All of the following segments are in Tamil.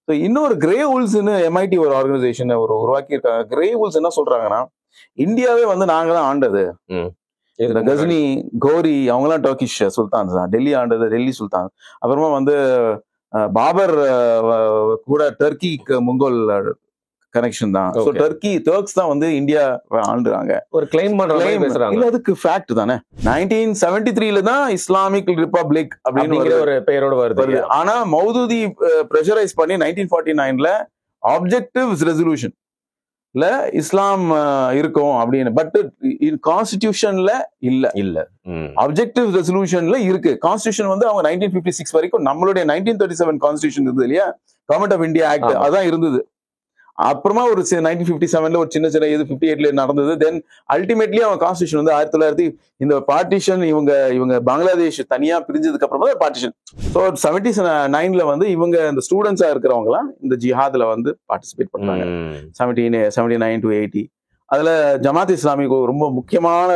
ஸோ இன்னொரு கிரே உல்ஸ்ன்னு எம்ஐடி ஒரு ஆர்கனைசேஷன் உருவாக்கி இருக்காங்க. கிரே உல்ஸ் என்ன சொல்றாங்கன்னா, இந்தியாவே வந்து நாங்க தான் ஆண்டது. இந்த கஜினி, கோரி அவங்கலாம் டர்க்கிஷ் சுல்தான்ஸ் தான். டெல்லி ஆண்டது டெல்லி சுல்தான். அப்புறமா வந்து பாபர் கூட டர்க்கிக்கு முங்கோல் கனெக்ஷன் தான். ஸோ டர்க்ஸ் தான் வந்து இந்தியா ஆண்டுறாங்க. ஒரு கிளைம் பண்றாங்க. இல்ல, அதுக்கு ஃபேக்ட் தானே. 1973 தான் இஸ்லாமிக் ரிபப்ளிக் அப்படின்னு ஒரு பெயரோட வருது. ஆனா மௌதூதி பிரஷரைஸ் பண்ணி 1949ல ஆப்ஜெக்டிவ் ரெசல்யூஷன் இஸ்லாம் இருக்கும் அப்படின்னு. பட் கான்ஸ்டிடியூஷன்ல இல்ல. ஆப்ஜெக்டிவ் ரெசல்யூஷன்ல இருக்கு. கான்ஸ்டிடியூஷன் வந்து அவங்க 1956 வரைக்கும் நம்மளுடைய 1937 கான்ஸ்டிடியூஷன் இருந்தது இல்லையா, கவர்மெண்ட் ஆஃப் இந்தியா ஆக்ட், அதான் இருந்தது. அப்புறமா ஒரு 1957ல ஒரு சின்ன இது 58ல நடந்தது. தென் அல்டிமேட்லி அவங்க கான்ஸ்டிடியூஷன் வந்து 1900 இந்த பார்ட்டிஷன் இவங்க பங்களாதேஷ் தனியா பிரிஞ்சதுக்கு அப்புறமா பார்ட்டிஷன். ஸோ 79ல வந்து இவங்க இந்த ஸ்டூடெண்ட்ஸா இருக்கிறவங்கலாம் இந்த ஜிஹாத்ல வந்து பார்ட்டிசிபேட் பண்றாங்க. 79 to 80. அதுல ஜமாத் இஸ்லாமிக்கு ரொம்ப முக்கியமான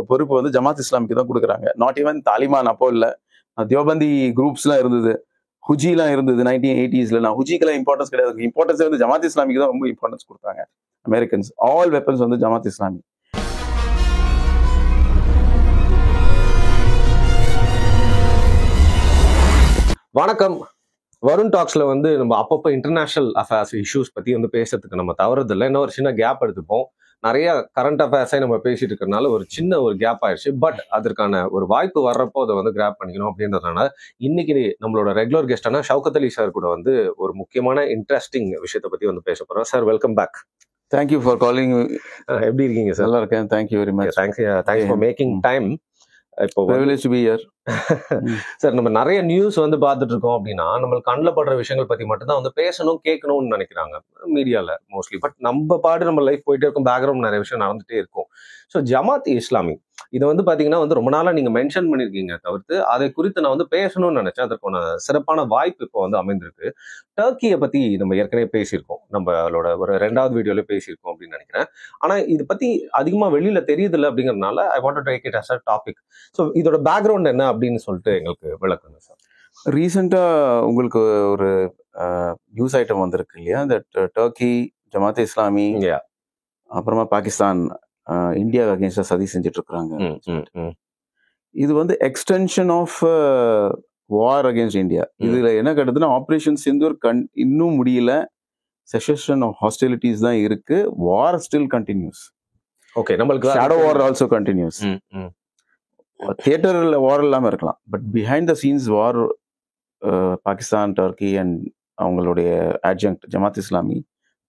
பொறுப்பு வந்து ஜமாத் இஸ்லாமிக்கு தான் கொடுக்குறாங்க. நாட் ஈவன் தாலிபான் அப்போ இல்ல, தியோபந்தி குரூப்ஸ் எல்லாம் இருந்தது, ஹுஜிலாம் இருந்தது 1980ஸ்ல. நான் ஹுஜிக்கெல்லாம் இம்பார்ட்டன்ஸ் கிடையாது. இம்பார்ட்டன்ஸ் வந்து ஜமாத் இஸ்லாமிக்கு தான் ரொம்ப இம்பார்ட்டன்ஸ் கொடுத்தாங்க அமெரிக்கன்ஸ். ஆல் வெப்பன்ஸ் வந்து ஜமாத் இஸ்லாமி. வணக்கம். வருண் டாக்ஸ்ல வந்து நம்ம அப்பப்போ இன்டர்நேஷனல் அஃபேர்ஸ் இஷ்யூஸ் பத்தி வந்து பேசுறதுக்கு நம்ம தவறுதில்லை. இன்னும் ஒரு சின்ன கேப் எடுத்துப்போம். நிறைய கரண்ட் அஃபேர்ஸை நம்ம பேசிட்டு இருக்கிறதுனால ஒரு சின்ன ஒரு கேப் ஆயிடுச்சு. பட் அதற்கான ஒரு வாய்ப்பு வர்றப்போ அதை வந்து கிராப் பண்ணிக்கணும் அப்படின்றதுனால இன்னைக்கு நம்மளோட ரெகுலர் கெஸ்டான ஷவுகத் அலி சார் கூட வந்து ஒரு முக்கியமான இன்ட்ரெஸ்டிங் விஷயத்தை பத்தி வந்து பேச போறோம். Sir, welcome back. Thank you for calling. எப்படி இருக்கீங்க சார்? நல்லா இருக்கேன். Thank you very much. Thanks for making time. இப்போ சார், நம்ம நிறைய நியூஸ் வந்து பார்த்துட்டு இருக்கோம் அப்படின்னா நம்மளுக்கு கண்ணில் படுற விஷயங்கள் பத்தி மட்டும்தான் வந்து பேசணும் கேட்கணும்னு நினைக்கிறாங்க மீடியால மோஸ்ட்லி. பட் நம்ம பாடு நம்ம லைஃப் போயிட்டே இருக்கும், பேக்ரவுண்ட் நிறைய விஷயம் நடந்துட்டே இருக்கும். ஸோ ஜமாத் இஸ்லாமி இதை வந்து பாத்தீங்கன்னா வந்து ரொம்ப நாளா நீங்க மென்ஷன் பண்ணிருக்கீங்க தவிர்த்து அதை குறித்து நான் வந்து பேசணும்னு நினைச்சேன். அதற்கான சிறப்பான வாய்ப்பு இப்போ வந்து அமைந்திருக்கு. டர்க்கியை பத்தி நம்ம ஏற்கனவே பேசியிருக்கோம், நம்மளோட ஒரு 2வது வீடியோல பேசியிருக்கோம் அப்படின்னு நினைக்கிறேன். ஆனா இதை பத்தி அதிகமா வெளியில தெரியுது இல்லை அப்படிங்கறதுனால I want to take it as a topic. So இதோட பேக்ரவுண்ட் என்ன அப்படின்னு சொல்லிட்டு எங்களுக்கு விளக்குங்க சார். ரீசெண்டா உங்களுக்கு ஒரு நியூஸ் ஐட்டம் வந்திருக்கு இல்லையா, இந்த டர்க்கி, ஜமாத் இஸ்லாமி, அப்புறமா பாகிஸ்தான் இந்தியா அகேன்ஸ்டா சதி செஞ்சுட்டு இருக்கிறாங்க. இது வந்து extension of war against India. இதுல என்ன கட்டுதுன்னா, ஆபரேஷன் சிந்தூர் இன்னும் முடியல, செஷன் ஆஃப் ஹாஸ்டிலிட்டிஸ் தான் இருக்கு, வார் ஸ்டில் கண்டினியூஸ். ஓகே, நம்மளுக்கு ஷேடோ வார் ஆல்சோ கண்டினியூஸ். தியேட்டர்ல வார் இல்லாம இருக்கலாம், but behind the scenes war Pakistan, Turkey and அவங்களுடைய அட்ஜங்க்ட் ஜமாத் இஸ்லாமி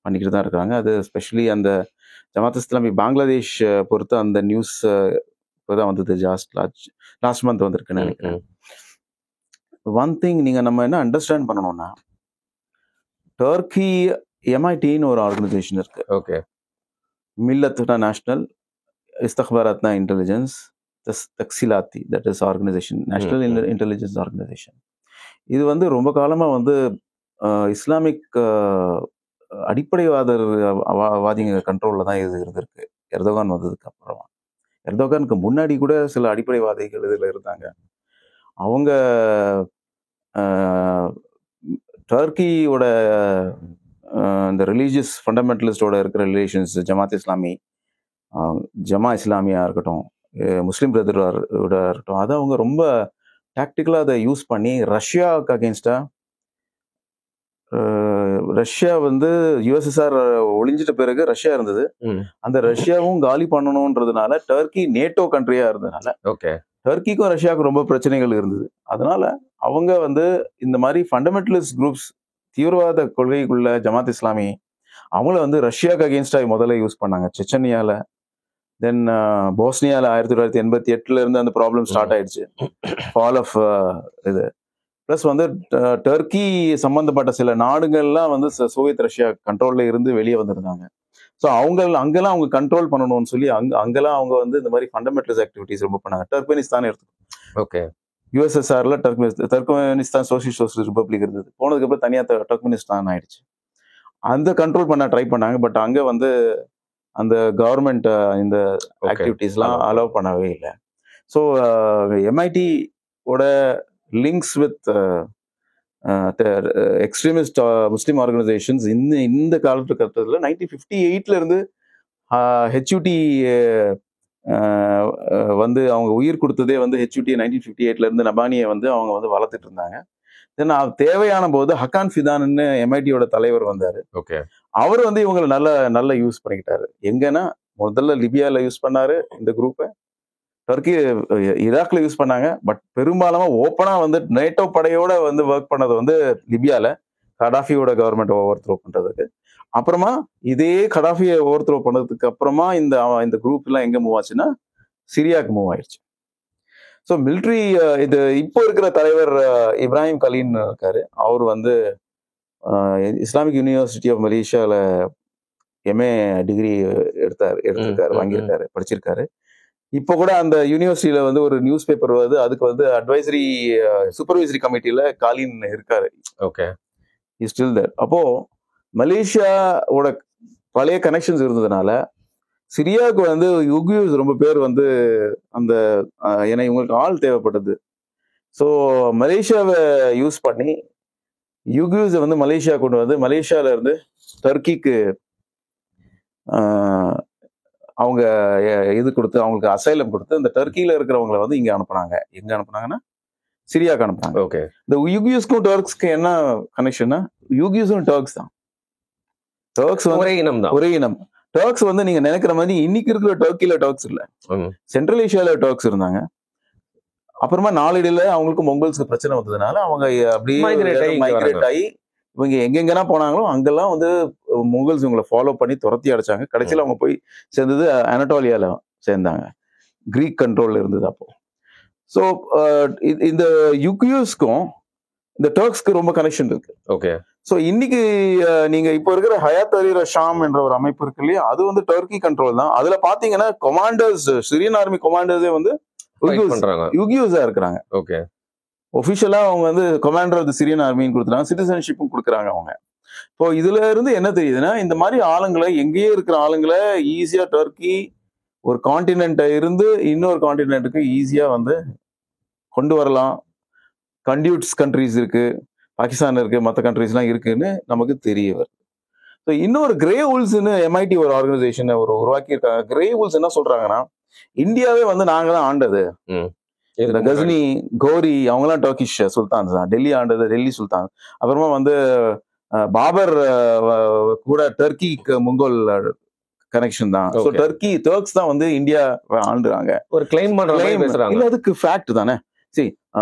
பண்ணிக்கிட்டு தான் இருக்கிறாங்க. அது ஸ்பெஷலி அந்த ஜமாத் இஸ்லாமி பங்களாதேஷ் பொறுத்து அந்த நியூஸ் இப்போதான் வந்தது, லாஸ்ட் மந்த் வந்திருக்குன்னு நினைக்கிறேன். ஒன் திங் நம்ம என்ன அண்டர்ஸ்டாண்ட் பண்ணணும்னா, டர்க்கி எம்ஐடின்னு ஒரு ஆர்கனைசேஷன் இருக்கு. ஓகே, மில்லத்னா நேஷனல் இஸ்தக்பாராத்னா இன்டெலிஜென்ஸ் தக்சிலாத்தி, that is organisation, national intelligence organisation. இது வந்து ரொம்ப காலமா வந்து இஸ்லாமிக் அடிப்படைவாதிங்க கண்ட்ரோல்ல தான் இது இருந்திருக்கு. எர்தோகான் வந்ததுக்கு அப்புறமா, எர்தோகானுக்கு முன்னாடி கூட சில அடிப்படைவாதிகள் இதில் இருந்தாங்க. அவங்க டர்க்கியோட இந்த ரிலீஜியஸ் ஃபண்டமெண்டலிஸ்டோட இருக்கிற ரிலேஷன்ஸ், ஜமாத் இஸ்லாமி, ஜமா இஸ்லாமியா இருக்கட்டும், முஸ்லீம் பிரதரோட இருக்கட்டும், அதை அவங்க ரொம்ப டாக்டிக்கலாக அதை யூஸ் பண்ணி ரஷ்யாவுக்கு அகேன்ஸ்டா, ரஷ்யா வந்து யுஎஸ்எஸ்ஆர் ஒளிஞ்சிட்ட பிறகு ரஷ்யா இருந்தது, அந்த ரஷ்யாவும் காலி பண்ணணும்ன்றதுனால, டர்க்கி நேட்டோ கண்ட்ரியா இருந்ததுனால டர்க்கிக்கும் ரஷ்யாவுக்கும் ரொம்ப பிரச்சனைகள் இருந்தது. அதனால அவங்க வந்து இந்த மாதிரி ஃபண்டமெண்டலிஸ்ட் குரூப்ஸ், தீவிரவாத கொள்கைக்குள்ள ஜமாத் இஸ்லாமி, அவங்கள வந்து ரஷ்யாவுக்கு அகேன்ஸ்டா முதல்ல யூஸ் பண்ணாங்க. செச்சனியால, தென் போஸ்னியால 1988ல இருந்து அந்த ப்ராப்ளம் ஸ்டார்ட் ஆயிடுச்சு, ஃபால் ஆஃப் இது. பிளஸ் வந்து டர்க்கி சம்பந்தப்பட்ட சில நாடுகள்லாம் வந்து சோவியத் ரஷ்யா கண்ட்ரோல்ல இருந்து வெளியே வந்திருந்தாங்க. ஸோ அங்கெல்லாம் அவங்க கண்ட்ரோல் பண்ணணும்னு சொல்லி அங்கெல்லாம் அவங்க வந்து இந்த மாதிரி ஃபண்டமெண்டல்ஸ் ஆக்டிவிட்டிஸ் ரொம்ப பண்ணாங்க. டர்க்மெனிஸ்தான் எடுத்துக்கோங்க. ஓகே, யுஎஸ்எஸ்ஆர்ல டர்க்மெனிஸ்தான் சோசியலிஸ்ட் ரிபப்ளிக் இருந்தது. போனதுக்கு அப்புறம் தனியா டர்க்மெனிஸ்தான் ஆயிடுச்சு. அந்த கண்ட்ரோல் பண்ண ட்ரை பண்ணாங்க. பட் அங்க வந்து அந்த கவர்மெண்ட் இந்த ஆக்டிவிட்டிஸ்லாம் அலோவ் பண்ணவே இல்லை. ஸோ எம்ஐடி ஓட links with extremist Muslim organisations இந்த காலகட்டத்தில் 1958 இருந்து ஹெச்யூடி வந்து அவங்க உயிர் கொடுத்ததே வந்து ஹெச்யூடி 1958 இருந்து நபானியை வந்து அவங்க வந்து வளர்த்துட்டு இருந்தாங்க. தென் தேவையான போது ஹக்கான் ஃபிதான்னு எம்ஐடியோட தலைவர் வந்தாரு. ஓகே, அவர் வந்து இவங்களை நல்ல யூஸ் பண்ணிக்கிட்டாரு. எங்கன்னா முதல்ல லிபியால யூஸ் பண்ணாரு இந்த குரூப்பை, டர்க்கி ஈராக்ல யூஸ் பண்ணாங்க. பட் பெரும்பாலும் ஓப்பனா வந்து நேட்டோ படையோட வந்து ஒர்க் பண்ணது வந்து லிபியால கடாஃபியோட கவர்மெண்ட் ஓவர் த்ரோ பண்றதுக்கு. அப்புறமா இதே கடாஃபியை ஓவர் த்ரோ பண்ணதுக்கு அப்புறமா இந்த குரூப் எல்லாம் எங்க மூவ் ஆச்சுன்னா சிரியாவுக்கு மூவ் ஆயிடுச்சு. ஸோ மிலிட்ரி இது இப்போ இருக்கிற தலைவர் இப்ராஹிம் கலீன் இருக்காரு. அவர் வந்து இஸ்லாமிக் யூனிவர்சிட்டி ஆஃப் மலேசியாவில் எம்ஏ டிகிரி எடுத்திருக்காரு, வாங்கியிருக்காரு, படிச்சிருக்காரு. இப்போ கூட அந்த யூனிவர்சிட்டியில வந்து ஒரு நியூஸ் பேப்பர் வருது, அதுக்கு வந்து அட்வைசரி சூப்பர்வைசரி கமிட்டியில காலின் இருக்காரு. Okay, is still there. அப்போ மலேசியாவோட பழைய கனெக்ஷன்ஸ் இருந்ததுனால சிரியாவுக்கு வந்து யுகியூஸ் ரொம்ப பேர் வந்து அந்த ஏன்னா இவங்களுக்கு ஆள் தேவைப்பட்டது. ஸோ மலேசியாவை யூஸ் பண்ணி யுகியூஸை வந்து மலேசியா கொண்டு வந்து மலேசியால இருந்து டர்க்கிக்கு அவங்க இது கொடுத்து அவங்களுக்கு அசைலம் கொடுத்து இந்த டர்க்கியில இருக்கிறவங்களை வந்து இங்க அனுப்புனாங்க. எங்க அனுப்புனாங்கன்னா சிரியாவுக்கு அனுப்புனாங்க. ஓகே, இந்த யுகியூஸ்க்கும் டர்க்ஸ்க்கு என்ன கனெக்ஷன்னா யுகியூஸும் டர்க்ஸ் தான். டர்க்ஸ் வந்து ஒரே இனம். டர்க்ஸ் வந்து நீங்க நினைக்கிற மாதிரி இன்னைக்கு இருக்கிற டர்க்கில டர்க்ஸ் இல்ல, சென்ட்ரல் ஏஷியால டர்க்ஸ் இருந்தாங்க. அப்புறமா நாளடையில அவங்களுக்கு மொங்கல்ஸ்க்கு பிரச்சனை வந்ததுனால அவங்க அப்படியே மைக்ரேட் ஆகி இவங்க எங்கெங்கன்னா போனாங்களோ அங்கெல்லாம் வந்து மொங்கல்ஸ் இவங்களை ஃபாலோ பண்ணி துரத்தி அடைச்சாங்க. கடைசியில் அவங்க போய் சேர்ந்தது அனட்டோலியால சேர்ந்தாங்க, கிரீக் கண்ட்ரோல்ல இருந்தது அப்போ. ஸோ இந்த யுகியூஸ்க்கும் இந்த டர்க்ஸ்க்கு ரொம்ப கனெக்ஷன் இருக்கு. ஓகே, ஸோ இன்னைக்கு நீங்க இப்போ இருக்கிற ஹயாத் அலி ஷாம் என்ற ஒரு அமைப்பு இருக்கு இல்லையா, அது வந்து டர்க்கி கண்ட்ரோல் தான். அதுல பாத்தீங்கன்னா கமாண்டர்ஸ், சிரியன் ஆர்மி கமாண்டர்ஸே வந்து யுகியூஸா இருக்கிறாங்க. ஓகே, ஒபிஷியலா அவங்க வந்து கமாண்டர் ஆஃப் தி சிரியன் ஆர்மின்னு கொடுத்துறாங்க, சிட்டிசன்ஷிப்பும் கொடுக்குறாங்க அவங்க. இப்போ இதுல இருந்து என்ன தெரியுதுன்னா இந்த மாதிரி ஆளுங்களை, எங்கேயே இருக்கிற ஆளுங்களை ஈஸியா டர்க்கி ஒரு கான்டினென்ட்டை இருந்து இன்னொரு கான்டினென்ட்டுக்கு ஈஸியா வந்து கொண்டு வரலாம். கண்டியூட்ஸ் கண்ட்ரிஸ் இருக்கு, பாகிஸ்தான் இருக்கு, மற்ற கண்ட்ரிஸ்லாம் இருக்குன்னு நமக்கு தெரிய வருது. ஸோ இன்னொரு கிரே உல்ஸ்ன்னு எம்ஐடி ஒரு ஆர்கனைசேஷன் உருவாக்கியிருக்காங்க. கிரே உல்ஸ் என்ன சொல்றாங்கன்னா இந்தியாவே வந்து நாங்க தான் ஆண்டது. இந்த கஜ்னி, கோரி அவங்கலாம் டர்க்கிஷ் சுல்தான்ஸ் தான். டெல்லி ஆண்டது டெல்லி சுல்தான். அப்புறமா வந்து பாபர் கூட டர்க்கிக்கு முங்கோல் கனெக்ஷன் தான். ஸோ டர்க்ஸ் தான் வந்து இந்தியா ஆண்டுறாங்க. ஒரு கிளைம் பண்றாங்க. இல்ல அதுக்கு ஃபேக்ட் தானே. சரி,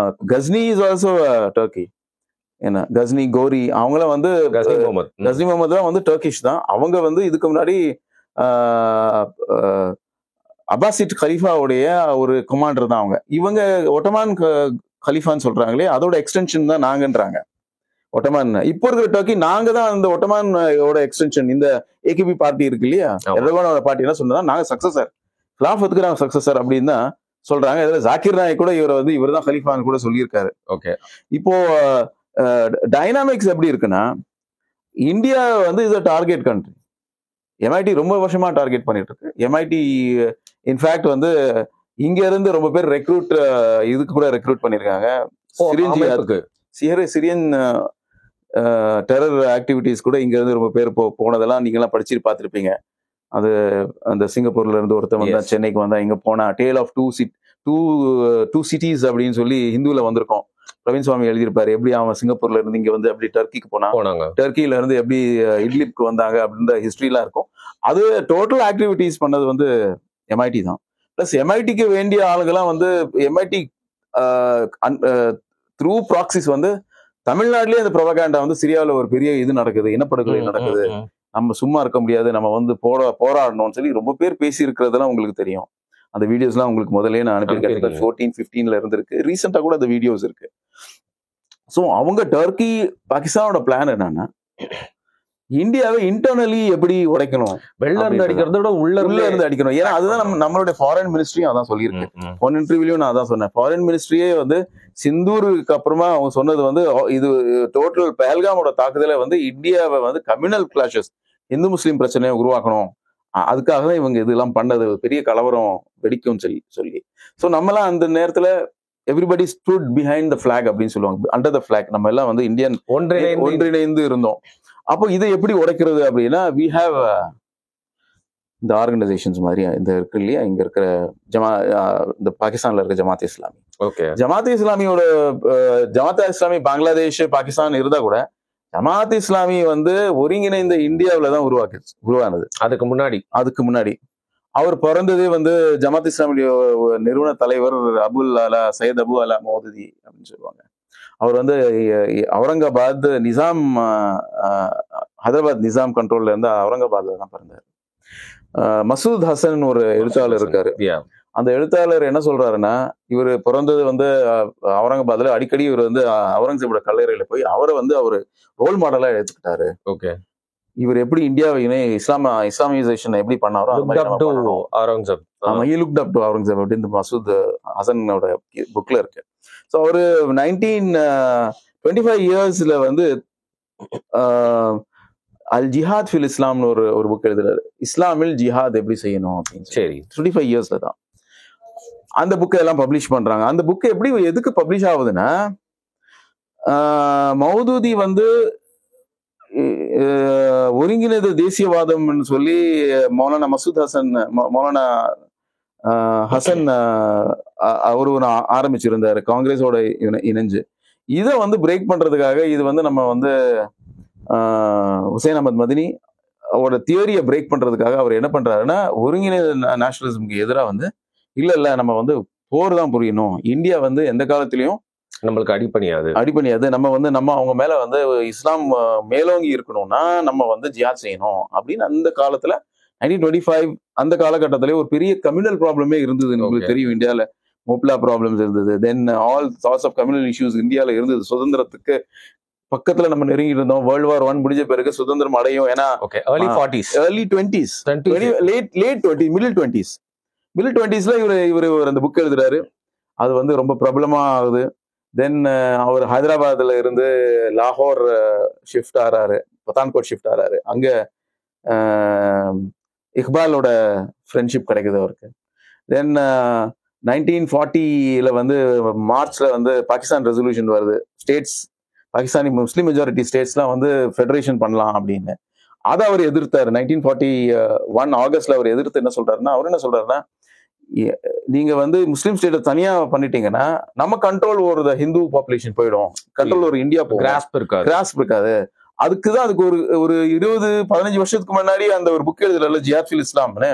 கஜ்னி இஸ் ஆல்சோ டர்க்கி. என்ன கஜ்னி, கோரி அவங்களாம் வந்து கஜ்னி முகமது தான் வந்து டர்க்கிஷ் தான். அவங்க வந்து இதுக்கு முன்னாடி அப்பாசிட் கலீஃபாவுடைய ஒரு கமாண்டர் தான் அவங்க. இவங்க ஒட்டமான் கலீஃபான்னு சொல்றாங்களே, அதோட எக்ஸ்டென்ஷன் தான் நாங்கன்றாங்க. ஒட்டமான் இப்போ இருக்கிற டர்க்கி நாங்க தான் அந்த ஒட்டமானோட எக்ஸ்டென்ஷன். இந்த ஏகேபி பார்ட்டி இருக்கு இல்லையா, எர்டோகானோட பார்ட்டி என்ன சொன்னா நாங்க சக்சஸர், கிலாஃபத்துக்கு நாங்க சக்சஸர் அப்படின்னு தான் சொல்றாங்க. இதுல ஜாக்கிர் நாயக் கூட இவர் தான் கலீஃபான்னு கூட சொல்லியிருக்காரு. ஓகே, இப்போ டைனாமிக்ஸ் எப்படி இருக்குன்னா இந்தியா வந்து is a target country. MIT ரொம்ப வருஷமா டார்கெட் பண்ணிட்டு இருக்கு. எம்ஐடி இன்ஃபேக்ட் வந்து இங்க இருந்து ரொம்ப பேர் இதுக்கு கூட ரெக்ரூட் பண்ணிருக்காங்க. சிரியன் டெரர் ஆக்டிவிட்டிஸ் கூட இங்க இருந்து ரொம்ப பேர் போனதெல்லாம் நீங்க எல்லாம் படிச்சு பார்த்திருப்பீங்க. அது அந்த சிங்கப்பூர்ல இருந்து ஒருத்தன் வந்தா, சென்னைக்கு வந்தா, இங்க போனா டேல் ஆஃப் டூ சிட்டிஸ் அப்படின்னு சொல்லி ஹிந்துல வந்திருக்கோம். பிரவீன் சுவாமி எழுதியிருப்பாரு, எப்படி அவன் சிங்கப்பூர்ல இருந்து இங்க வந்து எப்படி டர்க்கிக்கு போனாங்க, டர்க்கில இருந்து எப்படி இட்லிப்க்கு வந்தாங்க அப்படின்ற ஹிஸ்டரிலாம் இருக்கும். அது டோட்டல் ஆக்டிவிட்டிஸ் பண்ணது வந்து எம்ஐடி தான். பிளஸ் எம்ஐடிக்கு வேண்டிய ஆளுங்கெல்லாம் வந்து எம்ஐடி த்ரூ ப்ராக்சிஸ் வந்து தமிழ்நாட்டிலேயே அந்த ப்ரொபகேண்டா வந்து சிரியாவில் ஒரு பெரிய இது நடக்குது, இனப்படுகொலை நடக்குது, நம்ம சும்மா இருக்க முடியாது, நம்ம வந்து போராடணும்னு சொல்லி ரொம்ப பேர் பேசி இருக்கிறதெல்லாம் உங்களுக்கு தெரியும். அந்த வீடியோஸ்லாம் உங்களுக்கு முதல்ல நான் அனுப்பியிருக்கேன். 14-15 இருந்திருக்கு. ரீசெண்டா கூட அந்த வீடியோஸ் இருக்கு. ஸோ அவங்க டர்க்கி பாகிஸ்தானோட பிளான் என்னன்னா இந்தியாவை இன்டர்னலி எப்படி உடைக்கணும், வெளில இருந்து அடிக்கிறத விட உள்ள இருந்து அடிக்கணும். ஏன்னா அதுதான் நம்மளுடைய ஃபாரின் மினிஸ்ட்ரியும் அதான் சொல்லியிருக்கு. போன இன்டர்வியூலையும் நான் அதான் சொன்னேன். ஃபாரின் மினிஸ்ட்ரியே வந்து சிந்தூருக்கு அப்புறமா அவங்க சொன்னது வந்து இது டோட்டல் பஹல்காமோட தாக்குதலை வந்து இந்தியாவை வந்து கம்யூனல் கிளாஷஸ், இந்து முஸ்லீம் பிரச்சனையை உருவாக்கணும், அதுக்காக தான் இவங்க இதெல்லாம் பண்ணது, பெரிய கலவரம் வெடிக்கும் சொல்லி. ஸோ நம்மளாம் அந்த நேரத்துல everybody stood behind the flag அப்படின்னு சொல்லுவாங்க. அண்டர் த ஃபிளாக் நம்ம எல்லாம் வந்து இந்தியன் ஒன்றிணைந்து இருந்தோம். அப்போ இதை எப்படி உடைக்கிறது அப்படின்னா, வி ஹாவ் இந்த ஆர்கனைசேஷன்ஸ் மாதிரி இந்த இருக்கு இல்லையா, இங்க இருக்கிற இந்த பாகிஸ்தான்ல இருக்க ஜமாத் இஸ்லாமி. ஓகே, ஜமாத் இஸ்லாமியோட ஜமாத் இஸ்லாமி பங்களாதேஷ் பாகிஸ்தான் இருந்தா கூட ஜமாத் இஸ்லாமி வந்து ஒருங்கிணைந்த இந்தியாவில தான் உருவானது. அதுக்கு முன்னாடி அவர் பிறந்ததே வந்து ஜமாத் இஸ்லாமிய நிறுவன தலைவர் சையத் அபு அலா மௌதூதி அப்படின்னு சொல்லுவாங்க. அவர் வந்து அவுரங்காபாத் நிசாம் ஹைதராபாத் நிசாம் கண்ட்ரோல்ல இருந்து அவுரங்காபாத்ல தான் பிறந்தார். மசூத் ஹசன் ஒரு எழுத்தாளர் இருக்காரு. அந்த எழுத்தாளர் என்ன சொல்றாருன்னா, இவர் பிறந்தது வந்து அவுரங்காபாத்ல. அடிக்கடி இவர் வந்து அவுரங்கசீபோட கல்லறையில போய் அவரை வந்து அவர் ரோல் மாடலா எடுத்துக்கிட்டாரு. ஓகே, இவர் எப்படி இந்தியாவை இஸ்லாமியைசேஷன் எப்படி பண்ணாரோ அவுரங்கசீப் அப்படின்னு மசூத் ஹசனோட புக்ல இருக்கு. ஸோ அவரு 1925 இயர்ஸ்ல வந்து அல் ஜிஹாத் ஃபில் இஸ்லாம்னு ஒரு புக் எழுதுறாரு. இஸ்லாமில் ஜிஹாத் எப்படி செய்யணும் அப்படின்னு. சரி, 25 இயர்ஸ்ல தான் அந்த புக்கை எல்லாம் பப்ளிஷ் பண்றாங்க. அந்த புக்கு எப்படி எதுக்கு பப்ளிஷ் ஆகுதுன்னா, மௌதூதி வந்து ஒருங்கிணைந்த தேசியவாதம்னு சொல்லி மௌலானா மசூத் மௌலானா ஹசன் அவரு ஆரம்பிச்சிருந்தாரு காங்கிரஸோட இணைஞ்சு. இதை வந்து பிரேக் பண்றதுக்காக இது வந்து நம்ம வந்து ஹுசைன் அஹமத் மதனி அவரோட தியரியை பிரேக் பண்றதுக்காக அவர் என்ன பண்றாருன்னா, ஒருங்கிணைந்த நேஷனலிசம்க்கு எதிராக வந்து இல்ல நம்ம வந்து போர் தான் புரியணும், இந்தியா வந்து எந்த காலத்திலயும் நம்மளுக்கு அடிப்பணியாது, நம்ம அவங்க மேல வந்து இஸ்லாம் மேலோங்கி இருக்கணும்னா நம்ம வந்து ஜிஹாத் செய்யணும் அப்படின்னு அந்த காலத்துல 1925 அந்த காலகட்டத்திலே ஒரு பெரிய கம்யூனல் ப்ராப்ளமே இருந்தது. உங்களுக்கு தெரியும், இந்தியால மோப்லா ப்ராப்ளம்ஸ் இருந்தது. Then all sorts of communal issues இந்தியால இருந்தது. சுதந்திரத்துக்கு பக்கத்துல நம்ம நெருங்கி இருந்தோம். வேர்ல்ட் வார் 1 முடிஞ்ச பிறகு சுதந்திரம் அடையும். ஏன்னா early 20s மிடில் 20ஸ்ல இவரு அந்த புக் எழுதுறாரு. அது வந்து ரொம்ப பிரபலமா ஆகுது. தென் அவர் ஹைதராபாத்ல இருந்து லாகூர் ஷிஃப்ட் ஆறாரு, பத்தான்கோட் ஷிஃப்ட் ஆறாரு. அங்க இக்பாலோட ஃப்ரெண்ட்ஷிப் கிடைக்குது அவருக்கு. தென் 1940ல வந்து மார்ச்ல வந்து பாகிஸ்தான் ரெசல்யூஷன் வருது. ஸ்டேட்ஸ் பாகிஸ்தானி முஸ்லீம் மெஜாரிட்டி ஸ்டேட்ஸ்லாம் வந்து ஃபெடரேஷன் பண்ணலாம் அப்படின்னு. அதை அவர் எதிர்த்தாரு. 1941 ஆகஸ்ட்ல அவர் எதிர்த்து என்ன சொல்றாருன்னா, நீங்க வந்து முஸ்லீம் ஸ்டேட்டை தனியா பண்ணிட்டீங்கன்னா நம்ம கண்ட்ரோல் ஒரு ஹிந்து பாப்புலேஷன் போயிடும், கண்ட்ரோல் ஒரு இந்தியா கிராஸ்ப் இருக்காது. அதுக்குதான் அதுக்கு ஒரு 20-15 வருஷத்துக்கு முன்னாடி அந்த ஒரு புக் எழுதுல ஜிஹாத் ஃபில் இஸ்லாம்னு,